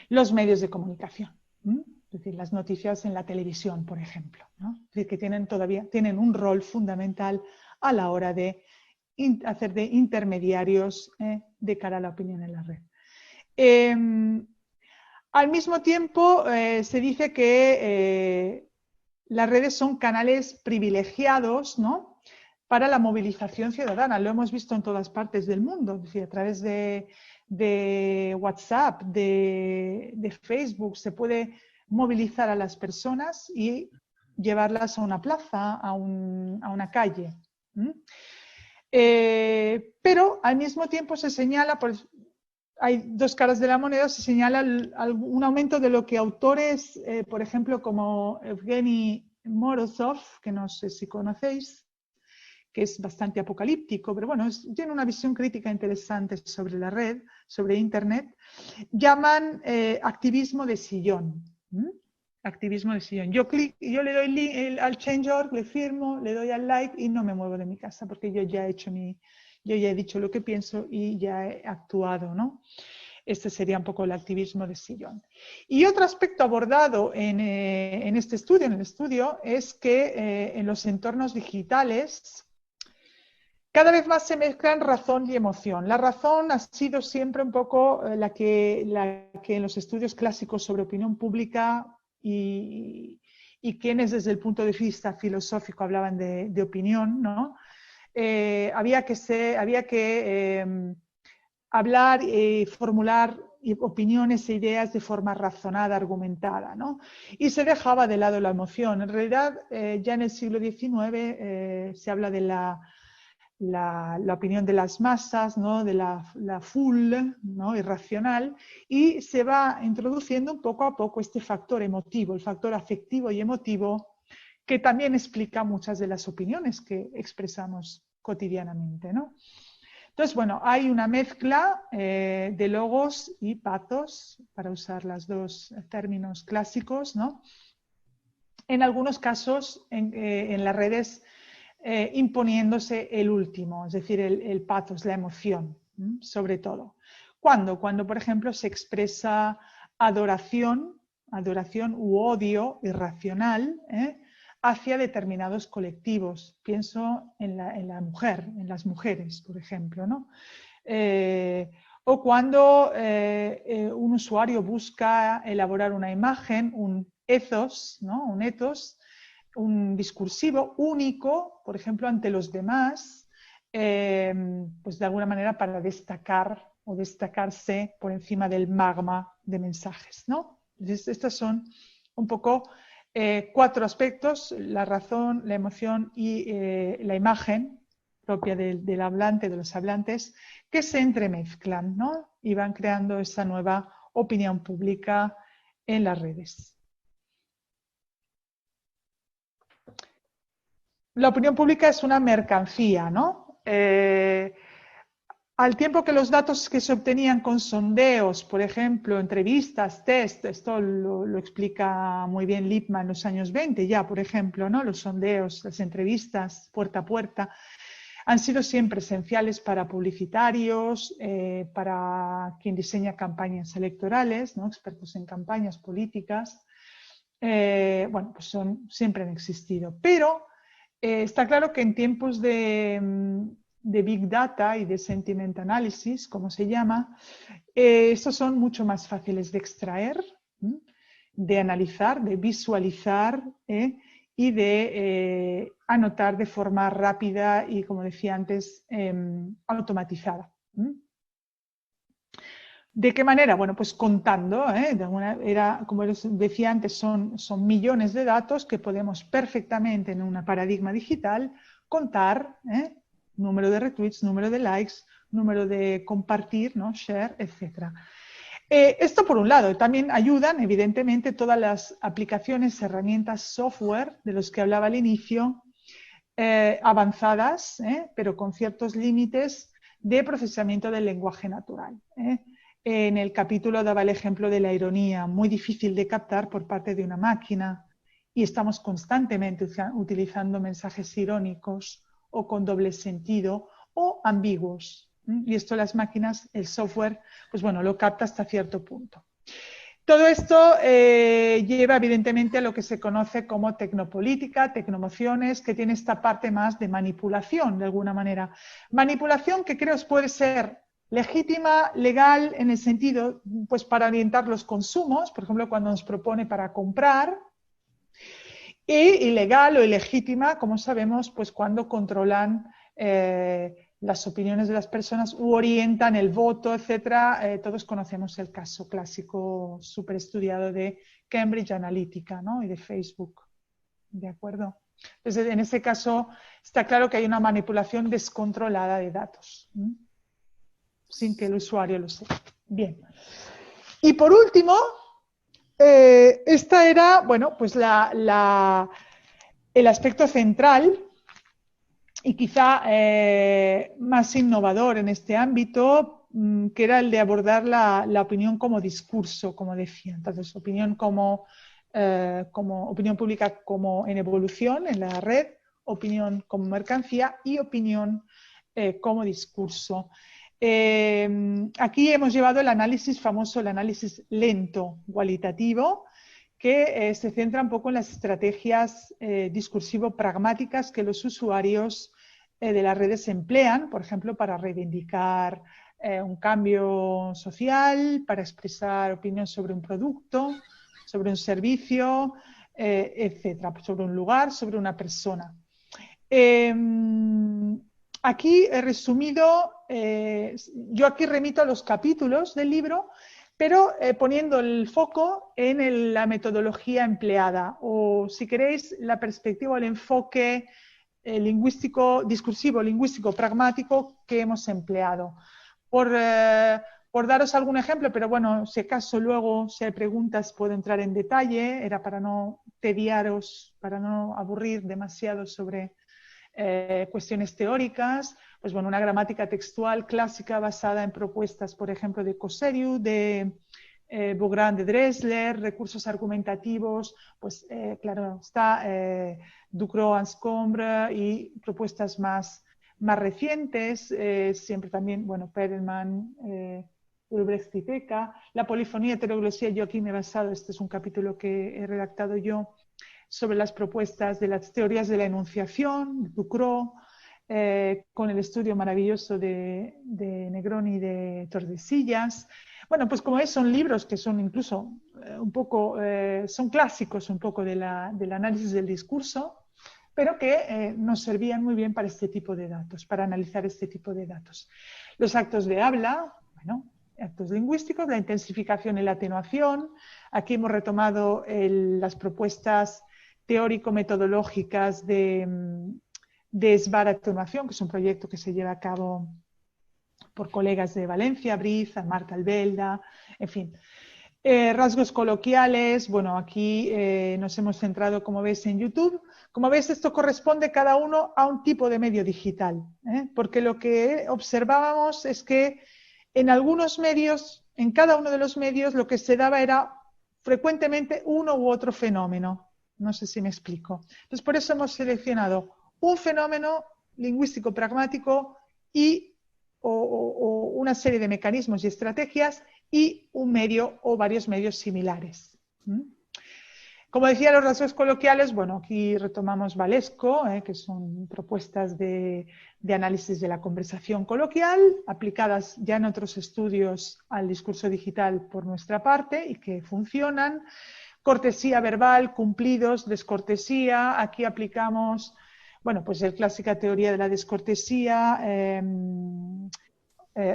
los medios de comunicación. Es decir, las noticias en la televisión, por ejemplo, ¿no? Es decir, que tienen un rol fundamental a la hora de hacer de intermediarios de cara a la opinión en la red. Al mismo tiempo, se dice que las redes son canales privilegiados, ¿no?, para la movilización ciudadana. Lo hemos visto en todas partes del mundo, es decir, a través de WhatsApp, de Facebook, se puede movilizar a las personas y llevarlas a una plaza, a una calle. Pero al mismo tiempo se señala, hay dos caras de la moneda, se señala un aumento de lo que autores, por ejemplo, como Evgeny Morozov, que no sé si conocéis, que es bastante apocalíptico, pero bueno, tiene una visión crítica interesante sobre la red, sobre Internet, llaman activismo de sillón. Activismo de sillón. Yo le doy al change.org, le firmo, le doy al like y no me muevo de mi casa porque yo ya he dicho lo que pienso y ya he actuado, ¿no? Este sería un poco el activismo de sillón. Y otro aspecto abordado en este estudio, en el estudio, es que en los entornos digitales cada vez más se mezclan razón y emoción. La razón ha sido siempre un poco la que en los estudios clásicos sobre opinión pública y quienes desde el punto de vista filosófico hablaban de opinión, ¿no? Había que hablar y formular opiniones e ideas de forma razonada, argumentada, ¿no? Y se dejaba de lado la emoción. En realidad, ya en el siglo XIX se habla de la opinión de las masas, ¿no?, de la full, ¿no?, irracional, y se va introduciendo poco a poco este factor emotivo, el factor afectivo y emotivo, que también explica muchas de las opiniones que expresamos cotidianamente, ¿no? Entonces, bueno, hay una mezcla de logos y pathos, para usar los dos términos clásicos, ¿no? En algunos casos, en las redes, imponiéndose el último, es decir, el pathos, la emoción, sobre todo. ¿Cuándo? Cuando, por ejemplo, se expresa adoración u odio irracional hacia determinados colectivos. Pienso en la mujer, en las mujeres, por ejemplo, ¿no? O cuando un usuario busca elaborar una imagen, un ethos, ¿no? Un ethos, un discursivo único, por ejemplo, ante los demás, pues de alguna manera para destacar o destacarse por encima del magma de mensajes, ¿no? Entonces, estos son un poco 4 aspectos: la razón, la emoción y la imagen propia del hablante, de los hablantes, que se entremezclan, ¿no? Y van creando esa nueva opinión pública en las redes. La opinión pública es una mercancía, ¿no? Al tiempo que los datos que se obtenían con sondeos, por ejemplo, entrevistas, test, esto lo explica muy bien Lippmann en los años 20 ya, por ejemplo, ¿no? Los sondeos, las entrevistas puerta a puerta, han sido siempre esenciales para publicitarios, para quien diseña campañas electorales, ¿no? Expertos en campañas políticas. Bueno, pues siempre han existido. Pero está claro que en tiempos de Big Data y de Sentiment Analysis, como se llama, estos son mucho más fáciles de extraer, de analizar, de visualizar y de anotar de forma rápida y, como decía antes, automatizada. ¿De qué manera? Bueno, pues contando, como les decía antes, son millones de datos que podemos perfectamente en un paradigma digital contar, número de retweets, número de likes, número de compartir, ¿no? Share, etc. Esto por un lado. También ayudan, evidentemente, todas las aplicaciones, herramientas, software de los que hablaba al inicio, avanzadas, pero con ciertos límites de procesamiento del lenguaje natural. En el capítulo daba el ejemplo de la ironía, muy difícil de captar por parte de una máquina, y estamos constantemente utilizando mensajes irónicos o con doble sentido o ambiguos. Y esto las máquinas, el software, pues bueno, lo capta hasta cierto punto. Todo esto lleva evidentemente a lo que se conoce como tecnopolítica, tecnomociones, que tiene esta parte más de manipulación de alguna manera. Manipulación que creo puede ser legítima, legal, en el sentido, pues para orientar los consumos, por ejemplo, cuando nos propone para comprar, y ilegal o ilegítima, como sabemos, pues cuando controlan las opiniones de las personas u orientan el voto, etcétera. Todos conocemos el caso clásico súper estudiado de Cambridge Analytica, ¿no? Y de Facebook, ¿de acuerdo? Entonces, en ese caso está claro que hay una manipulación descontrolada de datos, sin que el usuario lo sepa. Bien. Y por último, esta era, bueno, pues el aspecto central y quizá más innovador en este ámbito, que era el de abordar la opinión como discurso, como decía. Entonces, opinión como opinión pública como en evolución en la red, opinión como mercancía y opinión como discurso. Aquí hemos llevado el análisis famoso, el análisis lento cualitativo, que se centra un poco en las estrategias discursivo-pragmáticas que los usuarios de las redes emplean, por ejemplo, para reivindicar un cambio social, para expresar opinión sobre un producto, sobre un servicio, etcétera, sobre un lugar, sobre una persona. Aquí he resumido, yo aquí remito a los capítulos del libro, pero poniendo el foco en la metodología empleada o, si queréis, la perspectiva, el enfoque lingüístico, discursivo, lingüístico, pragmático que hemos empleado. Por daros algún ejemplo, pero bueno, si acaso luego, si hay preguntas, puedo entrar en detalle, era para no tediaros, para no aburrir demasiado sobre cuestiones teóricas. Pues bueno, una gramática textual clásica basada en propuestas, por ejemplo, de Cosseriu, de Beaugrand de Dressler, recursos argumentativos, pues claro, está Ducrot, Anscombre y propuestas más recientes, siempre también, bueno, Perelman, Ulbrecht y Peca. La polifonía, heteroglosía, yo aquí me he basado, este es un capítulo que he redactado yo, sobre las propuestas de las teorías de la enunciación, Ducrot, con el estudio maravilloso de Negroni y de Tordesillas. Bueno, pues como veis, son libros que son incluso un poco, son clásicos un poco del análisis del discurso, pero que nos servían muy bien para este tipo de datos, para analizar este tipo de datos. Los actos de habla, bueno, actos lingüísticos, la intensificación y la atenuación. Aquí hemos retomado las propuestas teórico-metodológicas de SBAR Atenuación, que es un proyecto que se lleva a cabo por colegas de Valencia, Briz, Marta Albelda, en fin. Rasgos coloquiales, bueno, aquí nos hemos centrado, como veis, en YouTube. Como veis, esto corresponde cada uno a un tipo de medio digital, porque lo que observábamos es que en algunos medios, en cada uno de los medios, lo que se daba era frecuentemente uno u otro fenómeno. No sé si me explico. Entonces, por eso hemos seleccionado un fenómeno lingüístico pragmático o una serie de mecanismos y estrategias y un medio o varios medios similares. Como decía, los rasgos coloquiales, bueno, aquí retomamos Valesco, que son propuestas de análisis de la conversación coloquial, aplicadas ya en otros estudios al discurso digital por nuestra parte y que funcionan. Cortesía verbal, cumplidos, descortesía, aquí aplicamos, bueno, pues la clásica teoría de la descortesía,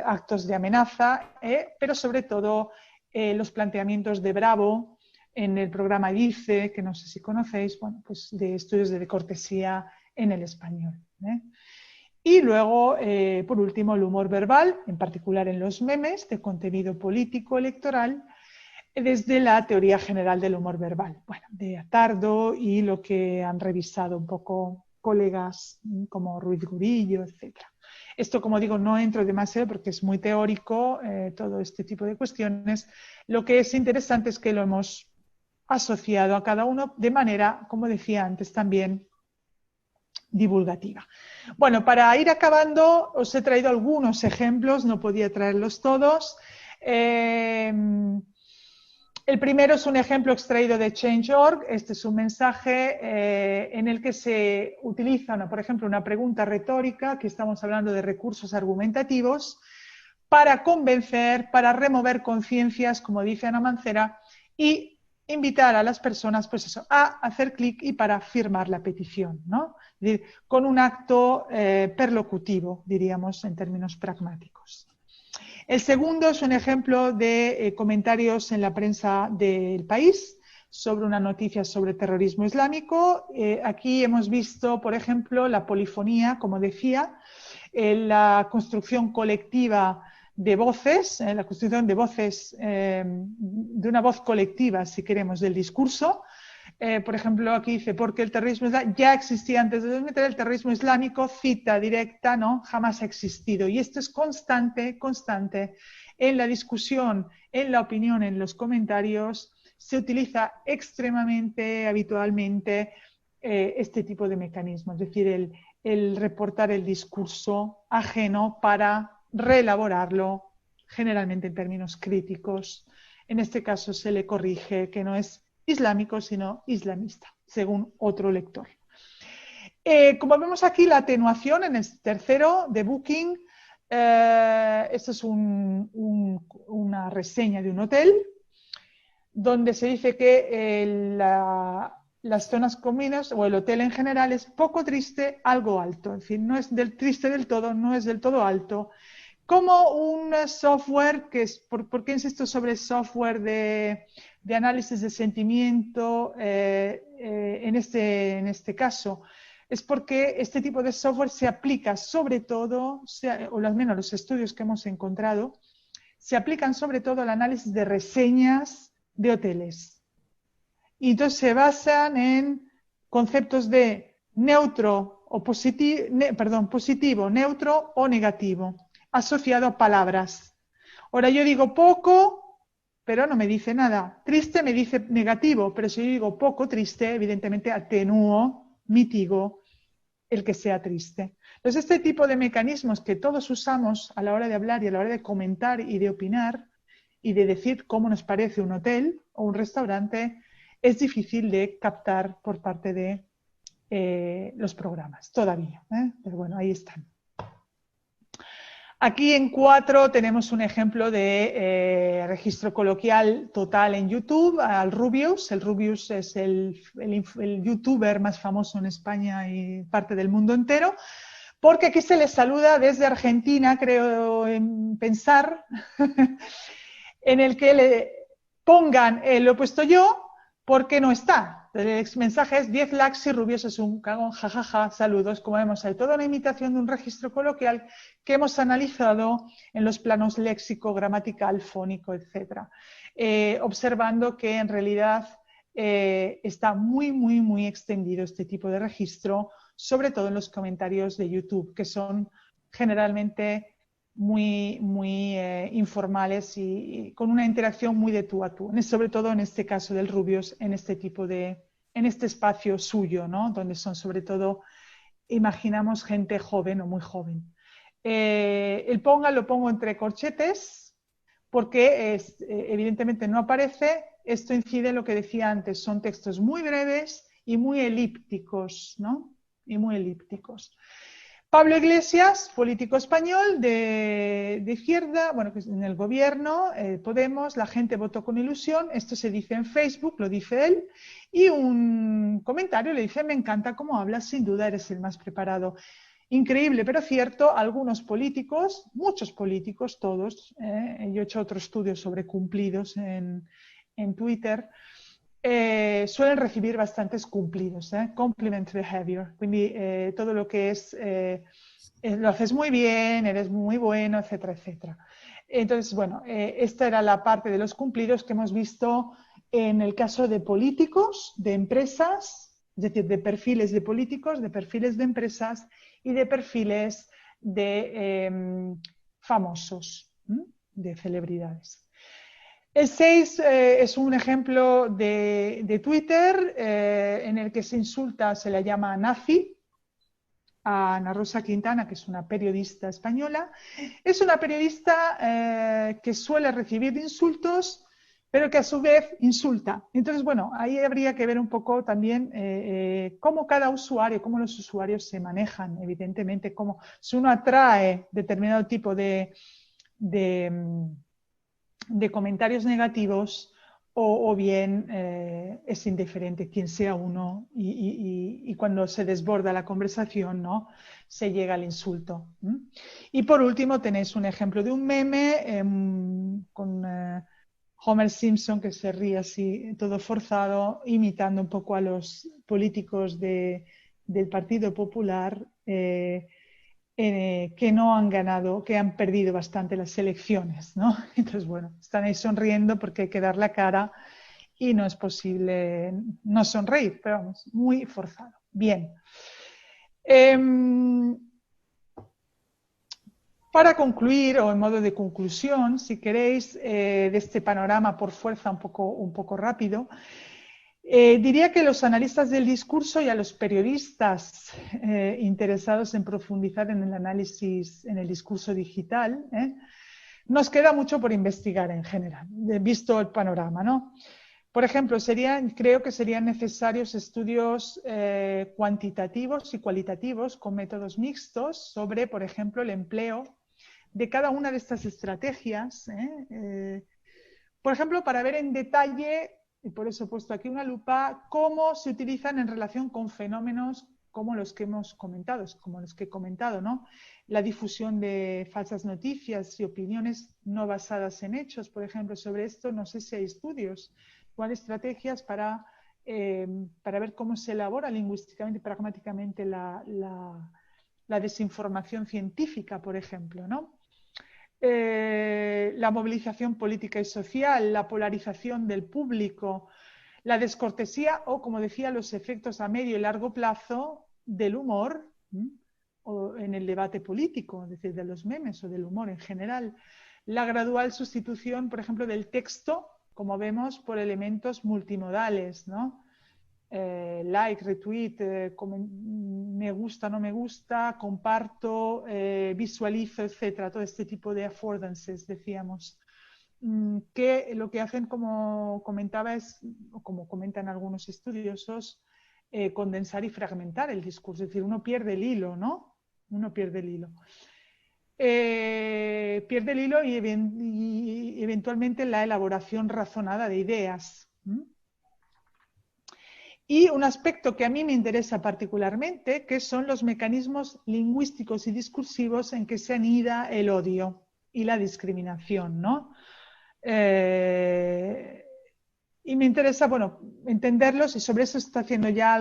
actos de amenaza, pero sobre todo los planteamientos de Bravo en el programa DICE, que no sé si conocéis, bueno, pues de estudios de cortesía en el español. Y luego, por último, el humor verbal, en particular en los memes de contenido político electoral, desde la teoría general del humor verbal, bueno, de Atardo y lo que han revisado un poco colegas como Ruiz Gurillo, etc. Esto, como digo, no entro demasiado porque es muy teórico, todo este tipo de cuestiones. Lo que es interesante es que lo hemos asociado a cada uno de manera, como decía antes, también divulgativa. Bueno, para ir acabando, os he traído algunos ejemplos, no podía traerlos todos. El primero es un ejemplo extraído de Change.org. Este es un mensaje en el que se utiliza, por ejemplo, una pregunta retórica, que estamos hablando de recursos argumentativos, para convencer, para remover conciencias, como dice Ana Mancera, y invitar a las personas, pues eso, a hacer clic y para firmar la petición, ¿no? Es decir, con un acto perlocutivo, diríamos, en términos pragmáticos. El segundo es un ejemplo de comentarios en la prensa del país sobre una noticia sobre terrorismo islámico. Aquí hemos visto, por ejemplo, la polifonía, como decía, la construcción colectiva de voces, la construcción de voces, de una voz colectiva, si queremos, del discurso. Por ejemplo, aquí dice, porque el terrorismo ya existía antes de 2003, el terrorismo islámico, cita directa, ¿no? Jamás ha existido. Y esto es constante en la discusión, en la opinión, en los comentarios. Se utiliza extremadamente, habitualmente, este tipo de mecanismo, es decir, el reportar el discurso ajeno para reelaborarlo, generalmente en términos críticos. En este caso se le corrige que no es islámico, sino islamista, según otro lector. Como vemos aquí, la atenuación en el tercero de Booking, esto es una reseña de un hotel, donde se dice que las zonas comunes o el hotel en general es poco triste, algo alto, en fin, no es triste del todo, no es del todo alto. Como un software, ¿por qué insisto sobre software de análisis de sentimiento en este caso? Es porque este tipo de software se aplica sobre todo, o al menos los estudios que hemos encontrado, se aplican sobre todo al análisis de reseñas de hoteles. Y entonces se basan en conceptos de neutro o positivo, neutro o negativo, asociado a palabras. Ahora yo digo poco, pero no me dice nada. Triste me dice negativo, pero si yo digo poco triste, evidentemente atenúo, mitigo el que sea triste. Entonces este tipo de mecanismos que todos usamos a la hora de hablar y a la hora de comentar y de opinar y de decir cómo nos parece un hotel o un restaurante, es difícil de captar por parte de los programas, todavía. Pero bueno, ahí están. Aquí en 4 tenemos un ejemplo de registro coloquial total en YouTube, al Rubius. El Rubius es el youtuber más famoso en España y parte del mundo entero, porque aquí se les saluda desde Argentina, creo en pensar, en el que le pongan, lo he puesto yo, porque no está. El mensaje es 10 likes y Rubius es un cagón, jajaja, saludos. Como vemos, hay toda una imitación de un registro coloquial que hemos analizado en los planos léxico, gramatical, fónico, etc. Observando que en realidad está muy extendido este tipo de registro, sobre todo en los comentarios de YouTube, que son generalmente muy informales y con una interacción muy de tú a tú, sobre todo en este caso del Rubius, en este espacio suyo, ¿no? Donde son sobre todo, imaginamos, gente joven o muy joven. El ponga lo pongo entre corchetes porque evidentemente no aparece. Esto incide en lo que decía antes, son textos muy breves y muy elípticos, ¿no? Y muy elípticos. Pablo Iglesias, político español de izquierda, bueno, que en el gobierno, Podemos, la gente votó con ilusión, esto se dice en Facebook, lo dice él, y un comentario le dice, me encanta cómo hablas, sin duda eres el más preparado. Increíble, pero cierto, algunos políticos, muchos políticos, todos, yo he hecho otro estudio sobre cumplidos en Twitter, suelen recibir bastantes cumplidos, compliment behavior, quindi todo lo que es lo haces muy bien, eres muy bueno, etcétera, etcétera. Entonces, bueno, esta era la parte de los cumplidos que hemos visto en el caso de políticos, de empresas, es decir, de perfiles de políticos, de perfiles de empresas y de perfiles de famosos, de celebridades. El 6 es un ejemplo de Twitter en el que se insulta, se la llama nazi, a Ana Rosa Quintana, que es una periodista española. Es una periodista que suele recibir insultos, pero que a su vez insulta. Entonces, bueno, ahí habría que ver un poco también cómo cada usuario, cómo los usuarios se manejan, evidentemente, cómo si uno atrae determinado tipo de comentarios negativos o bien es indiferente quién sea uno y cuando se desborda la conversación, ¿no?, se llega al insulto. Y por último tenéis un ejemplo de un meme con Homer Simpson que se ríe así todo forzado, imitando un poco a los políticos del Partido Popular que no han ganado, que han perdido bastante las elecciones, ¿no? Entonces, bueno, están ahí sonriendo porque hay que dar la cara y no es posible no sonreír, pero vamos, muy forzado. Bien. Para concluir, o en modo de conclusión, si queréis, de este panorama por fuerza un poco rápido, diría que los analistas del discurso y a los periodistas interesados en profundizar en el análisis, en el discurso digital, nos queda mucho por investigar en general, visto el panorama, ¿no? Por ejemplo, creo que serían necesarios estudios cuantitativos y cualitativos con métodos mixtos sobre, por ejemplo, el empleo de cada una de estas estrategias, por ejemplo, para ver en detalle, y por eso he puesto aquí una lupa, cómo se utilizan en relación con fenómenos como los que hemos comentado, como los que he comentado, ¿no? La difusión de falsas noticias y opiniones no basadas en hechos, por ejemplo, sobre esto no sé si hay estudios o hay estrategias para ver cómo se elabora lingüísticamente y pragmáticamente la desinformación científica, por ejemplo, ¿no? La movilización política y social, la polarización del público, la descortesía o, como decía, los efectos a medio y largo plazo del humor o en el debate político, es decir, de los memes o del humor en general. La gradual sustitución, por ejemplo, del texto, como vemos, por elementos multimodales, ¿no? Like, retweet, me gusta, no me gusta, comparto, visualizo, etcétera, todo este tipo de affordances, decíamos, que lo que hacen, como comentaba, o como comentan algunos estudiosos, condensar y fragmentar el discurso, es decir, uno pierde el hilo, ¿no? Uno pierde el hilo. pierde el hilo y eventualmente la elaboración razonada de ideas. Y un aspecto que a mí me interesa particularmente, que son los mecanismos lingüísticos y discursivos en que se anida el odio y la discriminación, ¿no? Y me interesa, bueno, entenderlos, y sobre eso se está haciendo ya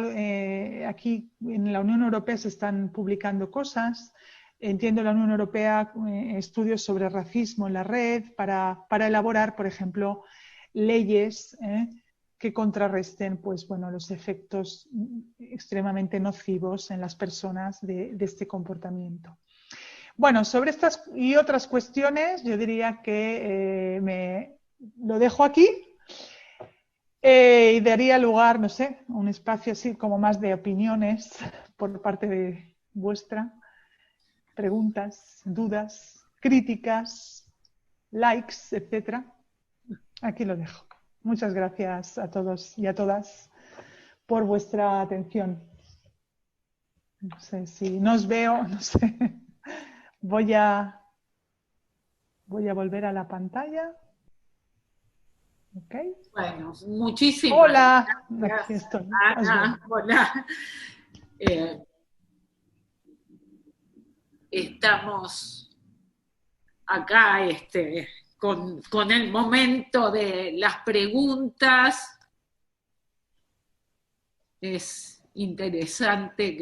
aquí en la Unión Europea se están publicando cosas. Entiendo la Unión Europea estudios sobre racismo en la red para elaborar, por ejemplo, leyes que contrarresten, pues, bueno, los efectos extremadamente nocivos en las personas de este comportamiento. Bueno, sobre estas y otras cuestiones, yo diría que lo dejo aquí y daría lugar, no sé, a un espacio así como más de opiniones por parte de vuestra, preguntas, dudas, críticas, likes, etcétera. Aquí lo dejo. Muchas gracias a todos y a todas por vuestra atención. No sé si no os veo, no sé. Voy a volver a la pantalla. Okay. Bueno, muchísimas Hola, gracias, aquí estoy. Ana. Hola. Estamos acá con el momento de las preguntas. Es interesante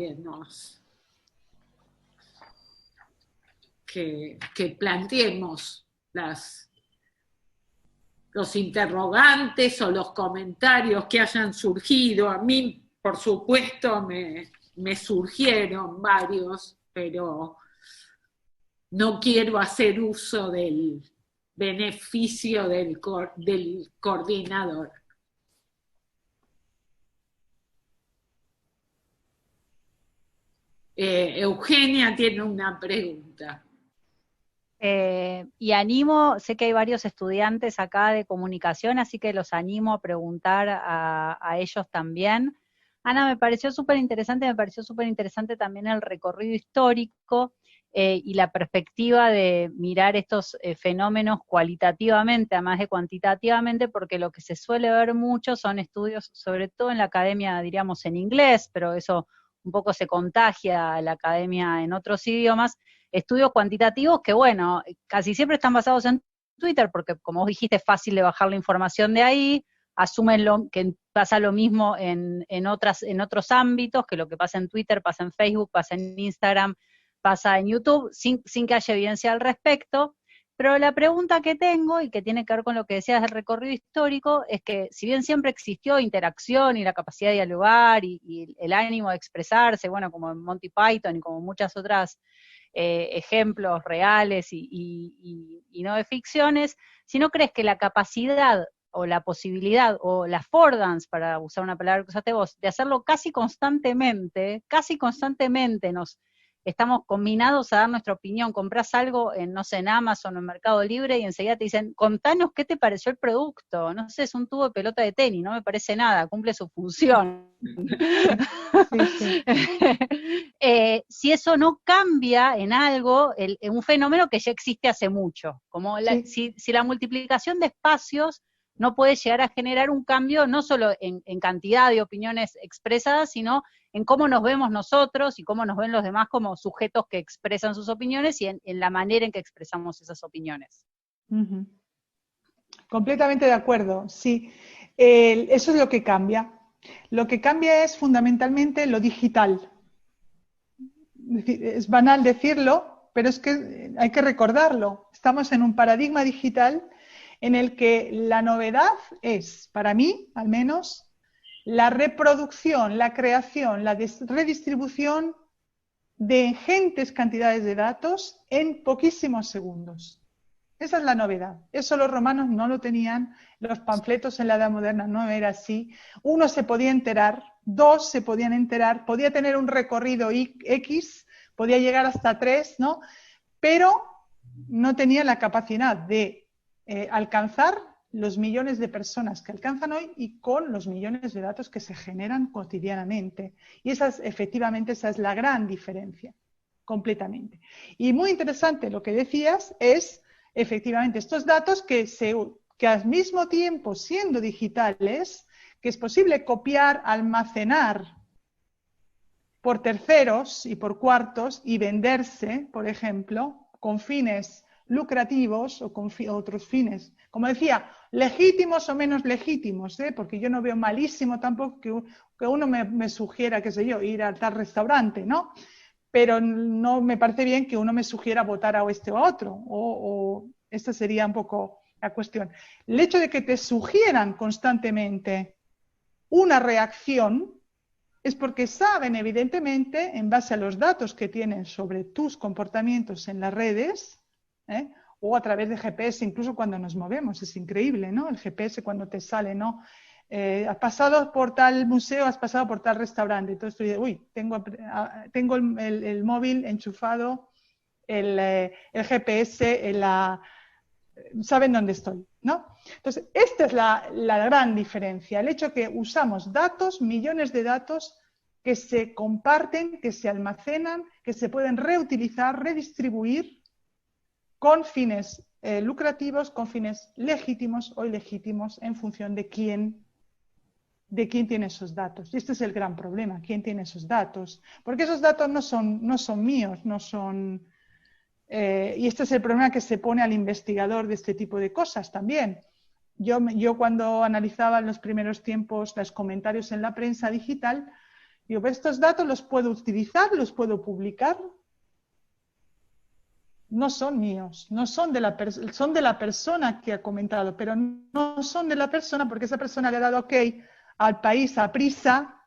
que planteemos los interrogantes o los comentarios que hayan surgido. A mí, por supuesto, me surgieron varios, pero no quiero hacer uso del beneficio del coordinador. Eugenia tiene una pregunta. Y animo, sé que hay varios estudiantes acá de comunicación, así que los animo a preguntar a ellos también. Ana, me pareció súper interesante también el recorrido histórico y la perspectiva de mirar estos fenómenos cualitativamente, además de cuantitativamente, porque lo que se suele ver mucho son estudios, sobre todo en la academia, diríamos en inglés, pero eso un poco se contagia a la academia en otros idiomas, estudios cuantitativos que, bueno, casi siempre están basados en Twitter, porque como vos dijiste, es fácil de bajar la información de ahí, asumen que pasa lo mismo en otros ámbitos, que lo que pasa en Twitter, pasa en Facebook, pasa en Instagram, pasa en YouTube, sin que haya evidencia al respecto. Pero la pregunta que tengo, y que tiene que ver con lo que decías del recorrido histórico, es que si bien siempre existió interacción y la capacidad de dialogar y el ánimo de expresarse, bueno, como en Monty Python y como muchas otras ejemplos reales y no de ficciones, si no crees que la capacidad o la posibilidad o la affordance, para usar una palabra que usaste vos, de hacerlo casi constantemente nos estamos combinados a dar nuestra opinión. Comprás algo en, no sé, en Amazon o en Mercado Libre y enseguida te dicen, contanos qué te pareció el producto. No sé, es un tubo de pelota de tenis, no me parece nada, cumple su función. Sí. Si eso no cambia en algo, en un fenómeno que ya existe hace mucho, como si la multiplicación de espacios no puede llegar a generar un cambio no solo en cantidad de opiniones expresadas, sino en cómo nos vemos nosotros y cómo nos ven los demás como sujetos que expresan sus opiniones y en la manera en que expresamos esas opiniones. Completamente de acuerdo, sí. Eso es lo que cambia. Lo que cambia es fundamentalmente lo digital. Es banal decirlo, pero es que hay que recordarlo. Estamos en un paradigma digital en el que la novedad es, para mí al menos, la reproducción, la creación, la redistribución de ingentes cantidades de datos en poquísimos segundos. Esa es la novedad. Eso los romanos no lo tenían, los panfletos en la Edad Moderna no era así. Uno se podía enterar, dos se podían enterar, podía tener un recorrido X, podía llegar hasta 3, ¿no? Pero no tenía la capacidad de alcanzar los millones de personas que alcanzan hoy y con los millones de datos que se generan cotidianamente. Y efectivamente esa es la gran diferencia. completamente. Y muy interesante lo que decías es, efectivamente, estos datos que al mismo tiempo, siendo digitales, que es posible copiar, almacenar por terceros y por cuartos y venderse, por ejemplo, con fines lucrativos o con otros fines, como decía, legítimos o menos legítimos, porque yo no veo malísimo tampoco que uno me sugiera, qué sé yo, ir a tal restaurante, ¿no? Pero no me parece bien que uno me sugiera votar a este o a otro, o esta sería un poco la cuestión. El hecho de que te sugieran constantemente una reacción es porque saben, evidentemente, en base a los datos que tienen sobre tus comportamientos en las redes, o a través de GPS, incluso cuando nos movemos, es increíble, ¿no? El GPS cuando te sale, ¿no? Has pasado por tal museo, has pasado por tal restaurante. Entonces tú dices, uy, tengo el móvil enchufado, el GPS, saben dónde estoy, ¿no? Entonces, esta es la gran diferencia, el hecho que usamos datos, millones de datos que se comparten, que se almacenan, que se pueden reutilizar, redistribuir con fines lucrativos, con fines legítimos o ilegítimos en función de quién tiene esos datos. Y este es el gran problema, quién tiene esos datos. Porque esos datos no son míos, no son... y este es el problema que se pone al investigador de este tipo de cosas también. Yo cuando analizaba en los primeros tiempos los comentarios en la prensa digital, digo, pues estos datos los puedo utilizar, los puedo publicar. No son míos, no son son de la persona que ha comentado, pero no son de la persona porque esa persona le ha dado OK al país a prisa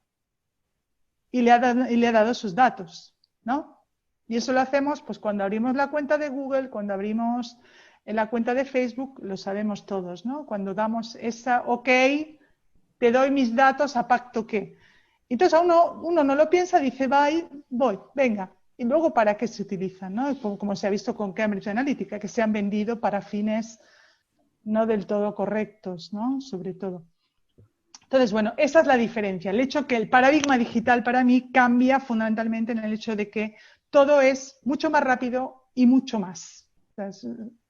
y le ha dado sus datos, ¿no? Y eso lo hacemos pues cuando abrimos la cuenta de Google, cuando abrimos la cuenta de Facebook, lo sabemos todos, ¿no? Cuando damos esa OK, te doy mis datos a pacto que. Entonces a uno no lo piensa, dice, voy, venga. Y luego, ¿para qué se utilizan? ¿No? Como se ha visto con Cambridge Analytica, que se han vendido para fines no del todo correctos, ¿no? Sobre todo. Entonces, bueno, esa es la diferencia. El hecho que el paradigma digital para mí cambia fundamentalmente en el hecho de que todo es mucho más rápido y mucho más.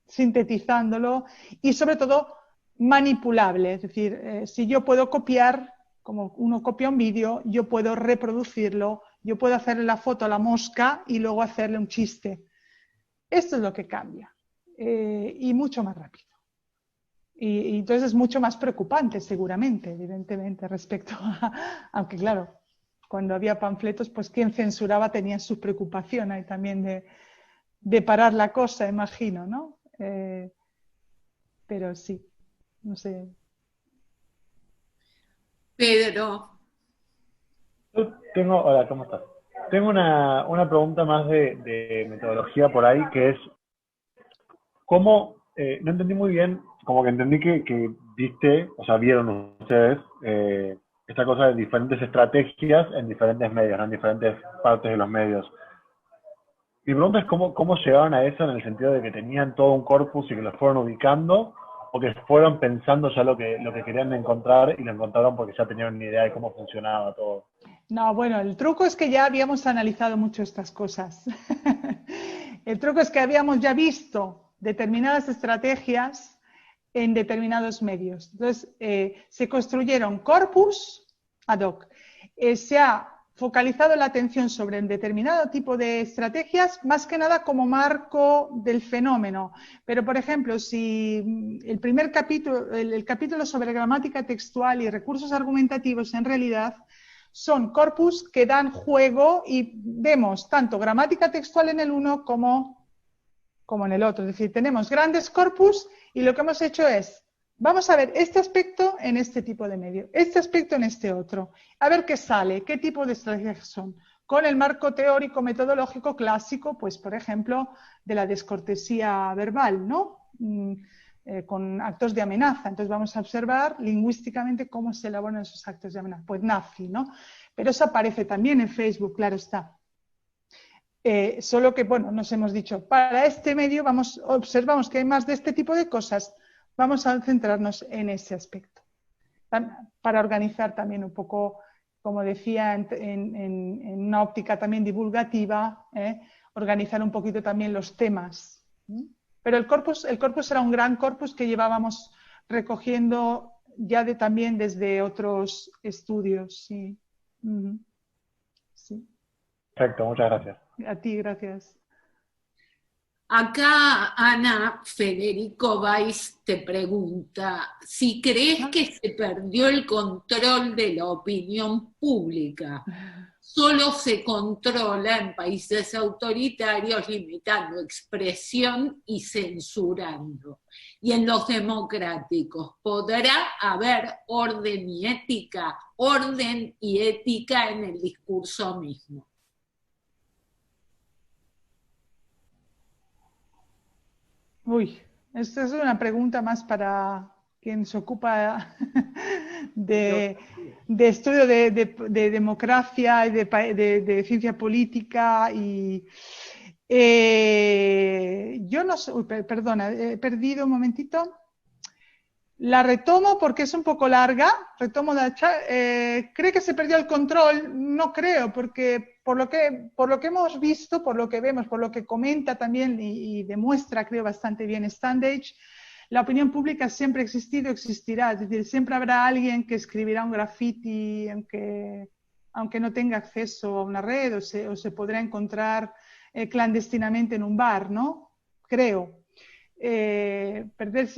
Sintetizándolo y, sobre todo, manipulable. Es decir, si yo puedo copiar, como uno copia un vídeo, yo puedo reproducirlo, yo puedo hacerle la foto a la mosca y luego hacerle un chiste. Esto es lo que cambia. Y mucho más rápido. Y entonces es mucho más preocupante, seguramente, evidentemente, respecto a... Aunque claro, cuando había panfletos, pues quien censuraba tenía su preocupación ahí también de parar la cosa, imagino, ¿no? Pero sí, no sé. Pedro. Hola, ¿cómo estás? Tengo una pregunta más de metodología por ahí, que es cómo, no entendí muy bien, como que entendí que vieron ustedes esta cosa de diferentes estrategias en diferentes medios, ¿no? En diferentes partes de los medios. Mi pregunta es cómo llegaron a eso en el sentido de que tenían todo un corpus y que lo fueron ubicando, o que fueron pensando ya lo que querían encontrar y lo encontraron porque ya tenían una idea de cómo funcionaba todo. No, bueno, el truco es que ya habíamos analizado mucho estas cosas. El truco es que habíamos ya visto determinadas estrategias en determinados medios. Entonces, se construyeron corpus ad hoc. Se ha focalizado la atención sobre un determinado tipo de estrategias, más que nada como marco del fenómeno. Pero, por ejemplo, si el primer capítulo, el capítulo sobre gramática textual y recursos argumentativos, en realidad son corpus que dan juego y vemos tanto gramática textual en el uno como en el otro. Es decir, tenemos grandes corpus y lo que hemos hecho es, vamos a ver este aspecto en este tipo de medio, este aspecto en este otro, a ver qué sale, qué tipo de estrategias son. Con el marco teórico metodológico clásico, pues por ejemplo, de la descortesía verbal, ¿no? Con actos de amenaza. Entonces vamos a observar lingüísticamente cómo se elaboran esos actos de amenaza. Pues nazi, ¿no? Pero eso aparece también en Facebook, claro está. Solo que, bueno, nos hemos dicho, para este medio observamos que hay más de este tipo de cosas, vamos a centrarnos en ese aspecto. Para organizar también un poco, como decía, en una óptica también divulgativa, organizar un poquito también los temas. Pero el corpus era un gran corpus que llevábamos recogiendo ya también desde otros estudios. Sí. Sí. Perfecto, muchas gracias. A ti, gracias. Acá, Ana, Federico Weiss te pregunta si crees que se perdió el control de la opinión pública. Solo se controla en países autoritarios limitando expresión y censurando. Y en los democráticos, ¿podrá haber orden y ética en el discurso mismo? Uy, esta es una pregunta más para quien se ocupa de estudio de democracia y de ciencia política. Y yo no sé, perdona, he perdido un momentito. La retomo porque es un poco larga. Retomo ¿cree que se perdió el control? No creo, porque por lo que hemos visto, por lo que vemos, por lo que comenta también y demuestra, creo, bastante bien Standage, la opinión pública siempre ha existido, existirá. Es decir, siempre habrá alguien que escribirá un graffiti, aunque no tenga acceso a una red, o se podrá encontrar clandestinamente en un bar, ¿no? Creo. Perder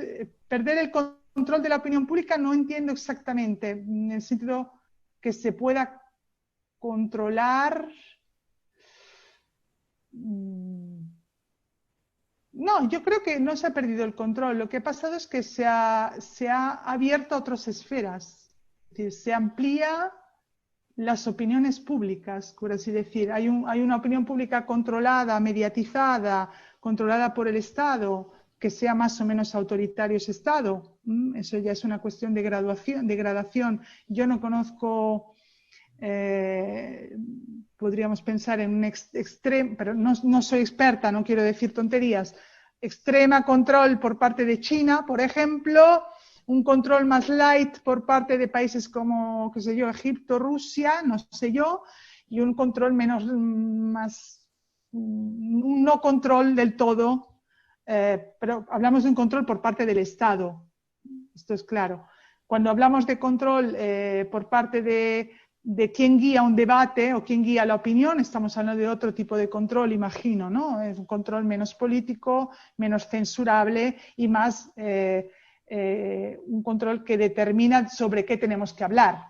el control de la opinión pública no entiendo exactamente, en el sentido que se pueda controlar. No, yo creo que no se ha perdido el control. Lo que ha pasado es que se ha abierto a otras esferas. Es decir, se amplía las opiniones públicas, por así decir. Hay una opinión pública controlada, mediatizada, controlada por el Estado, que sea más o menos autoritario ese Estado. Eso ya es una cuestión de gradación. Yo no conozco, podríamos pensar en un extremo, pero no soy experta, no quiero decir tonterías, extrema control por parte de China, por ejemplo, un control más light por parte de países como, qué sé yo, Egipto, Rusia, no sé yo, y un control un no control del todo. Pero hablamos de un control por parte del Estado, esto es claro. Cuando hablamos de control por parte de quién guía un debate o quién guía la opinión, estamos hablando de otro tipo de control, imagino, ¿no? Es un control menos político, menos censurable y más un control que determina sobre qué tenemos que hablar.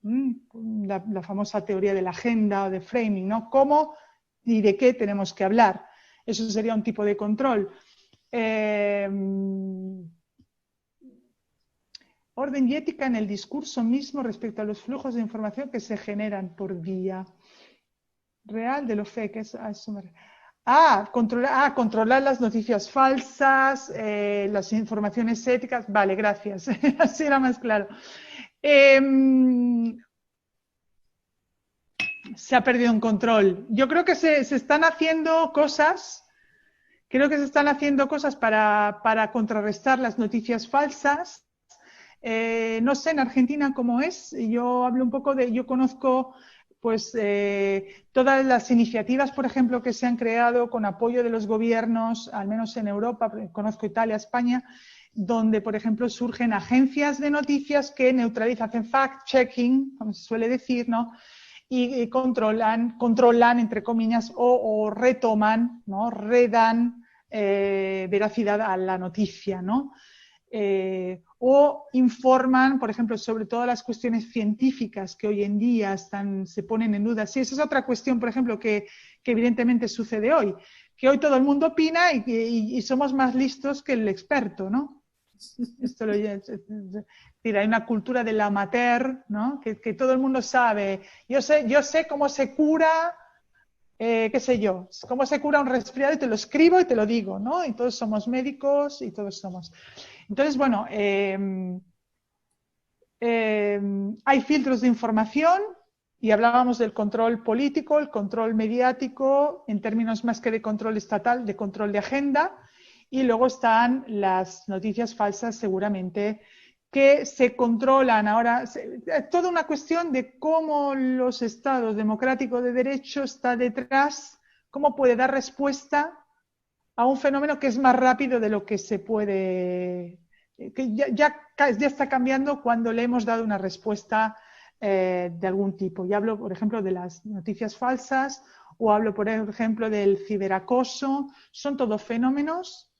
La famosa teoría de la agenda o de framing, ¿no? ¿Cómo y de qué tenemos que hablar? Eso sería un tipo de control. Orden y ética en el discurso mismo respecto a los flujos de información que se generan por vía real de lo fake. Controlar las noticias falsas, las informaciones éticas. Vale, gracias. Así era más claro. Se ha perdido un control. Yo creo que se están haciendo cosas, para contrarrestar las noticias falsas. No sé en Argentina cómo es. Yo hablo un poco yo conozco pues todas las iniciativas, por ejemplo, que se han creado con apoyo de los gobiernos, al menos en Europa, conozco Italia, España, donde, por ejemplo, surgen agencias de noticias que neutralizan, hacen fact-checking, como se suele decir, ¿no? Y controlan, entre comillas, o retoman, ¿no? Redan veracidad a la noticia, ¿no? O informan, por ejemplo, sobre todas las cuestiones científicas que hoy en día se ponen en duda. Sí, esa es otra cuestión, por ejemplo, que evidentemente sucede hoy, que hoy todo el mundo opina y somos más listos que el experto, ¿no? Hay una cultura del amateur, ¿no? Que todo el mundo sabe. Yo sé cómo se cura, qué sé yo, cómo se cura un resfriado y te lo escribo y te lo digo, ¿no? Y todos somos médicos y todos somos. Entonces, bueno, hay filtros de información y hablábamos del control político, el control mediático, en términos más que de control estatal, de control de agenda. Y luego están las noticias falsas, seguramente, que se controlan ahora. Toda una cuestión de cómo los estados democráticos de derecho está detrás, cómo puede dar respuesta a un fenómeno que es más rápido de lo que se puede, que ya está cambiando cuando le hemos dado una respuesta de algún tipo. Y hablo, por ejemplo, de las noticias falsas, o hablo, por ejemplo, del ciberacoso. Son todos fenómenos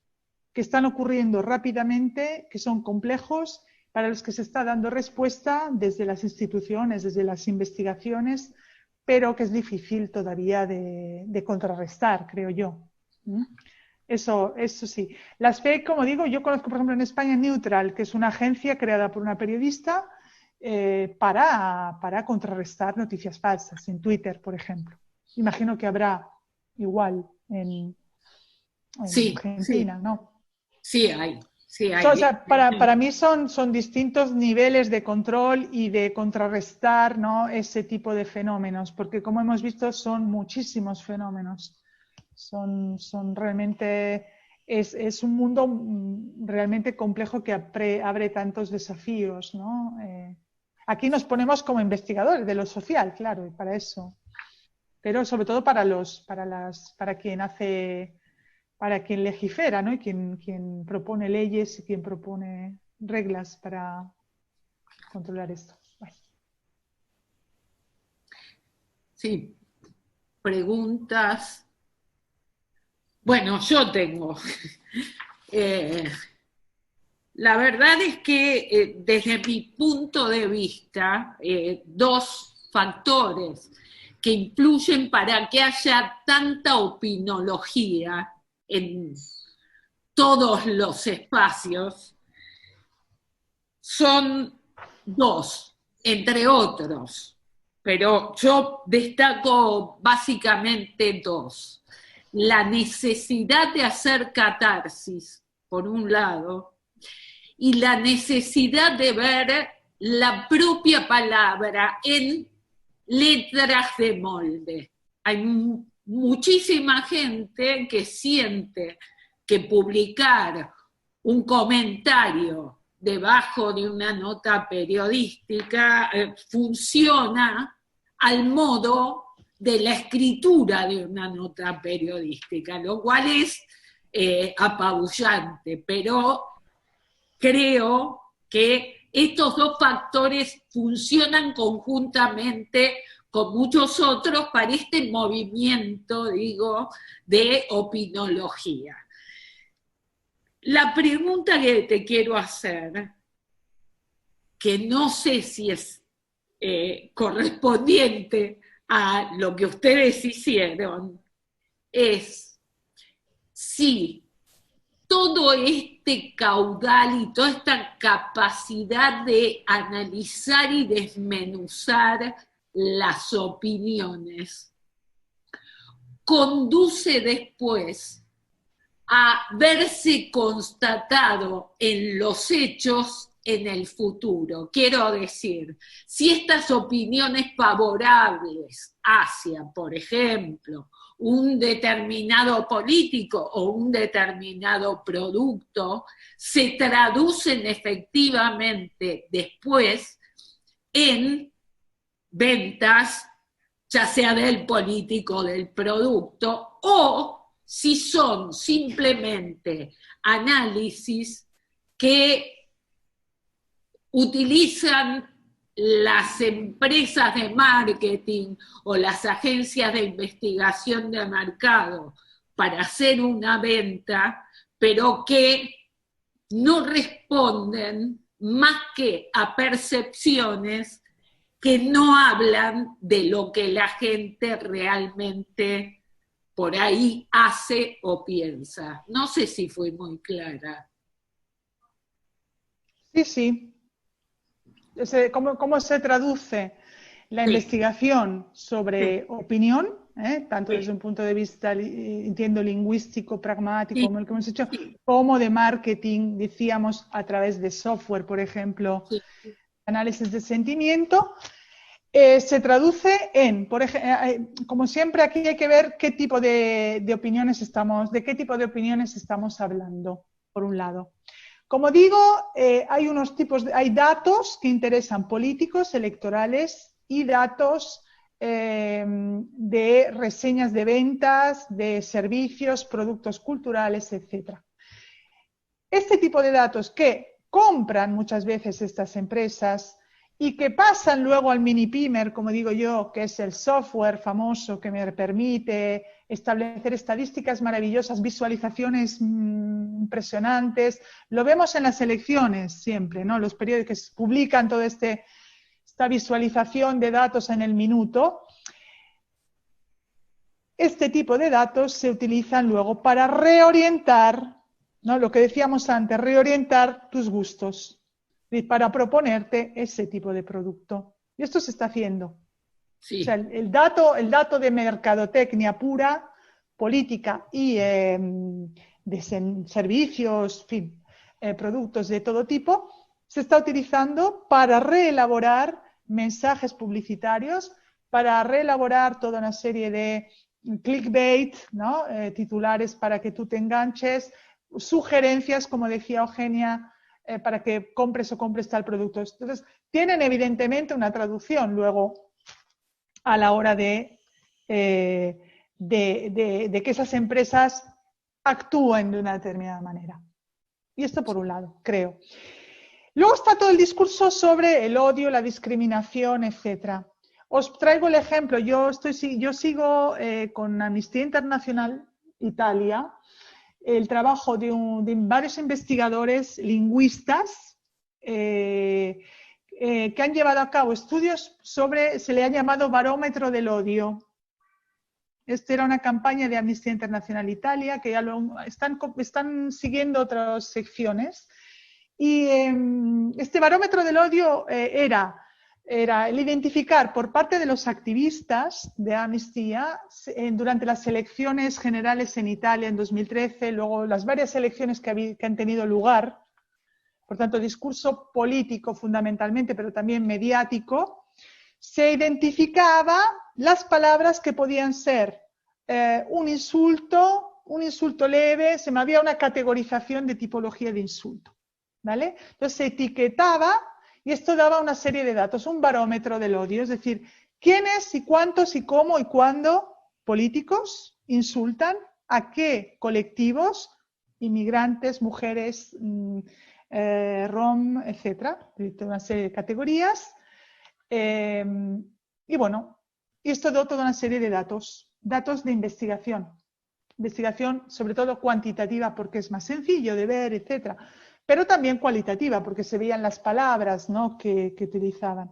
que están ocurriendo rápidamente, que son complejos, para los que se está dando respuesta desde las instituciones, desde las investigaciones, pero que es difícil todavía de contrarrestar, creo yo. Eso sí. Las fake, como digo, yo conozco, por ejemplo, en España Neutral, que es una agencia creada por una periodista para contrarrestar noticias falsas, en Twitter, por ejemplo. Imagino que habrá igual en Sí, Argentina, sí, ¿no? sí hay. Sí hay. O sea, para mí son distintos niveles de control y de contrarrestar, ¿no?, ese tipo de fenómenos, porque como hemos visto son muchísimos fenómenos. Son realmente, es un mundo realmente complejo que abre tantos desafíos, ¿no? Aquí nos ponemos como investigadores de lo social, claro, y para eso. Pero sobre todo para quien legifera, ¿no?, y quien propone leyes y quien propone reglas para controlar esto. Bueno. Sí, preguntas. Bueno, yo tengo. La verdad es que desde mi punto de vista, dos factores que influyen para que haya tanta opinología en todos los espacios son dos, entre otros, pero yo destaco básicamente dos. La necesidad de hacer catarsis, por un lado, y la necesidad de ver la propia palabra en letras de molde. Hay muchísima gente que siente que publicar un comentario debajo de una nota periodística funciona al modo de la escritura de una nota periodística, lo cual es apabullante, pero creo que estos dos factores funcionan conjuntamente con muchos otros para este movimiento, digo, de opinología. La pregunta que te quiero hacer, que no sé si es correspondiente a lo que ustedes hicieron, es si todo este caudal y toda esta capacidad de analizar y desmenuzar las opiniones conduce después a verse constatado en los hechos en el futuro. Quiero decir, si estas opiniones favorables hacia, por ejemplo, un determinado político o un determinado producto se traducen efectivamente después en ventas, ya sea del político o del producto, o si son simplemente análisis que utilizan las empresas de marketing o las agencias de investigación de mercado para hacer una venta, pero que no responden más que a percepciones que no hablan de lo que la gente realmente por ahí hace o piensa. No sé si fui muy clara. Sí. ¿Cómo se traduce la investigación sobre opinión, tanto desde un punto de vista, entiendo, lingüístico, pragmático, como el que hemos hecho, como de marketing, decíamos, a través de software, por ejemplo, análisis de sentimiento? Se traduce en, por ejemplo, como siempre, aquí hay que ver qué tipo de opiniones de qué tipo de opiniones estamos hablando, por un lado. Como digo, hay datos que interesan políticos, electorales, y datos de reseñas de ventas, de servicios, productos culturales, etc. Este tipo de datos que compran muchas veces estas empresas y que pasan luego al mini-pimer, como digo yo, que es el software famoso que me permite establecer estadísticas maravillosas, visualizaciones impresionantes. Lo vemos en las elecciones siempre, ¿no? Los periódicos publican toda esta visualización de datos en el minuto. Este tipo de datos se utilizan luego para reorientar, ¿no? Lo que decíamos antes, reorientar tus gustos y para proponerte ese tipo de producto. Y esto se está haciendo. Sí. O sea, el dato de mercadotecnia pura, política y de servicios, en fin, productos de todo tipo, se está utilizando para reelaborar mensajes publicitarios, para reelaborar toda una serie de clickbait, ¿no? Titulares para que tú te enganches, sugerencias, como decía Eugenia, para que compres tal producto. Entonces, tienen evidentemente una traducción luego a la hora de que esas empresas actúen de una determinada manera. Y esto por un lado, creo. Luego está todo el discurso sobre el odio, la discriminación, etc. Os traigo el ejemplo. Yo sigo con Amnistía Internacional Italia el trabajo de varios investigadores lingüistas que han llevado a cabo estudios sobre, se le ha llamado barómetro del odio. Esta era una campaña de Amnistía Internacional Italia, que ya están siguiendo otras secciones. Y este barómetro del odio era el identificar por parte de los activistas de Amnistía durante las elecciones generales en Italia en 2013, luego las varias elecciones que han tenido lugar, por tanto discurso político fundamentalmente, pero también mediático, se identificaba las palabras que podían ser un insulto leve, había una categorización de tipología de insulto, ¿vale? Entonces se etiquetaba y esto daba una serie de datos, un barómetro del odio, es decir, quiénes y cuántos y cómo y cuándo políticos insultan a qué colectivos, inmigrantes, mujeres, rom, etcétera, una serie de categorías. Y bueno, esto dio toda una serie de datos de investigación sobre todo cuantitativa porque es más sencillo de ver, etcétera, pero también cualitativa porque se veían las palabras, ¿no? que utilizaban.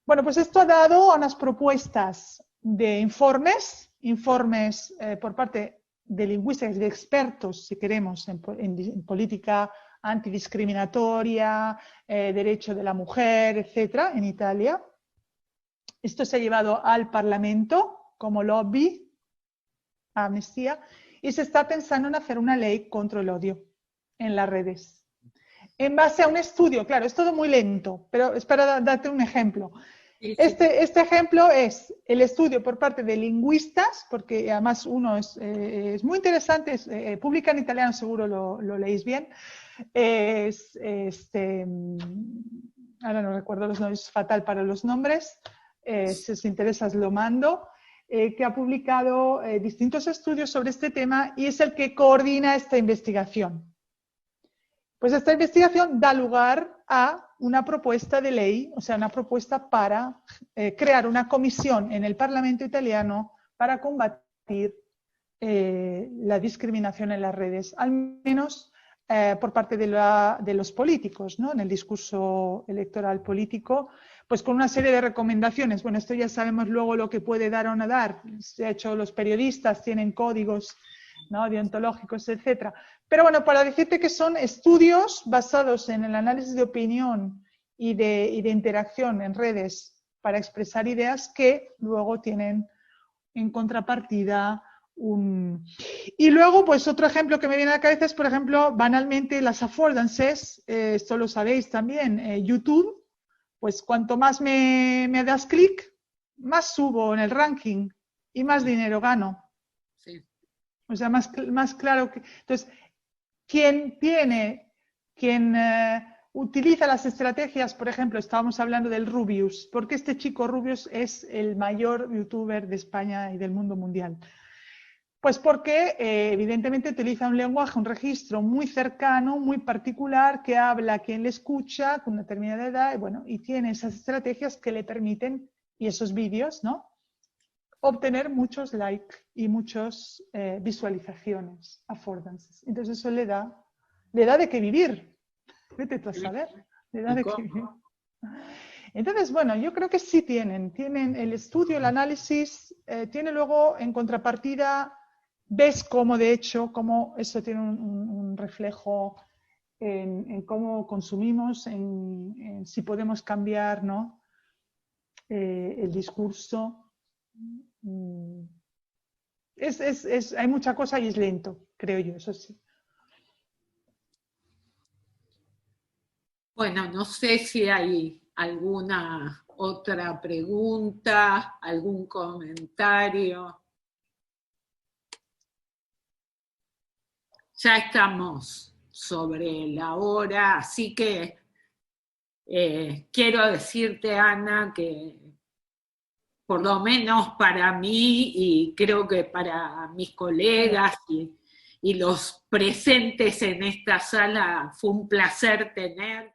Bueno, pues esto ha dado a unas propuestas de informes por parte de lingüistas, de expertos, si queremos, en política antidiscriminatoria, derecho de la mujer, etcétera, en Italia. Esto se ha llevado al Parlamento como lobby a Amnistía y se está pensando en hacer una ley contra el odio en las redes. En base a un estudio, claro, es todo muy lento, pero es para darte un ejemplo. Sí. Este ejemplo es el estudio por parte de lingüistas, porque además uno es muy interesante, publica en italiano, seguro lo leéis bien. Ahora no recuerdo los nombres, es fatal para los nombres. Si os interesa, os lo mando. Que ha publicado distintos estudios sobre este tema y es el que coordina esta investigación. Pues esta investigación da lugar a una propuesta de ley, o sea, una propuesta para crear una comisión en el Parlamento italiano para combatir la discriminación en las redes, al menos por parte de los políticos, ¿no? En el discurso electoral político, pues con una serie de recomendaciones. Bueno, esto ya sabemos luego lo que puede dar o no dar. De hecho, los periodistas tienen códigos, ¿no? Deontológicos, etcétera. Pero bueno, para decirte que son estudios basados en el análisis de opinión y de interacción en redes para expresar ideas que luego tienen en contrapartida Y luego, pues otro ejemplo que me viene a la cabeza es, por ejemplo, banalmente las affordances, esto lo sabéis también, YouTube, pues cuanto más me das clic, más subo en el ranking y más dinero gano. Sí. O sea, más claro que... Entonces, quien utiliza las estrategias, por ejemplo, estábamos hablando del Rubius, porque este chico Rubius es el mayor youtuber de España y del mundo mundial. Pues porque evidentemente utiliza un lenguaje, un registro muy cercano, muy particular, que habla a quien le escucha con una determinada edad, y, bueno, y tiene esas estrategias que le permiten, y esos vídeos, ¿no?, obtener muchos likes y muchas visualizaciones, affordances. Entonces eso le da de qué vivir. Vete tú a saber, le da de qué vivir. Entonces, bueno, yo creo que sí tienen el estudio, el análisis, tiene luego en contrapartida, ves cómo de hecho, cómo eso tiene un reflejo en cómo consumimos, en si podemos cambiar, ¿no?, el discurso. Hay mucha cosa y es lento, creo yo, eso sí. Bueno, no sé si hay alguna otra pregunta, algún comentario. Ya estamos sobre la hora, así que quiero decirte, Ana, que por lo menos para mí y creo que para mis colegas y los presentes en esta sala fue un placer tener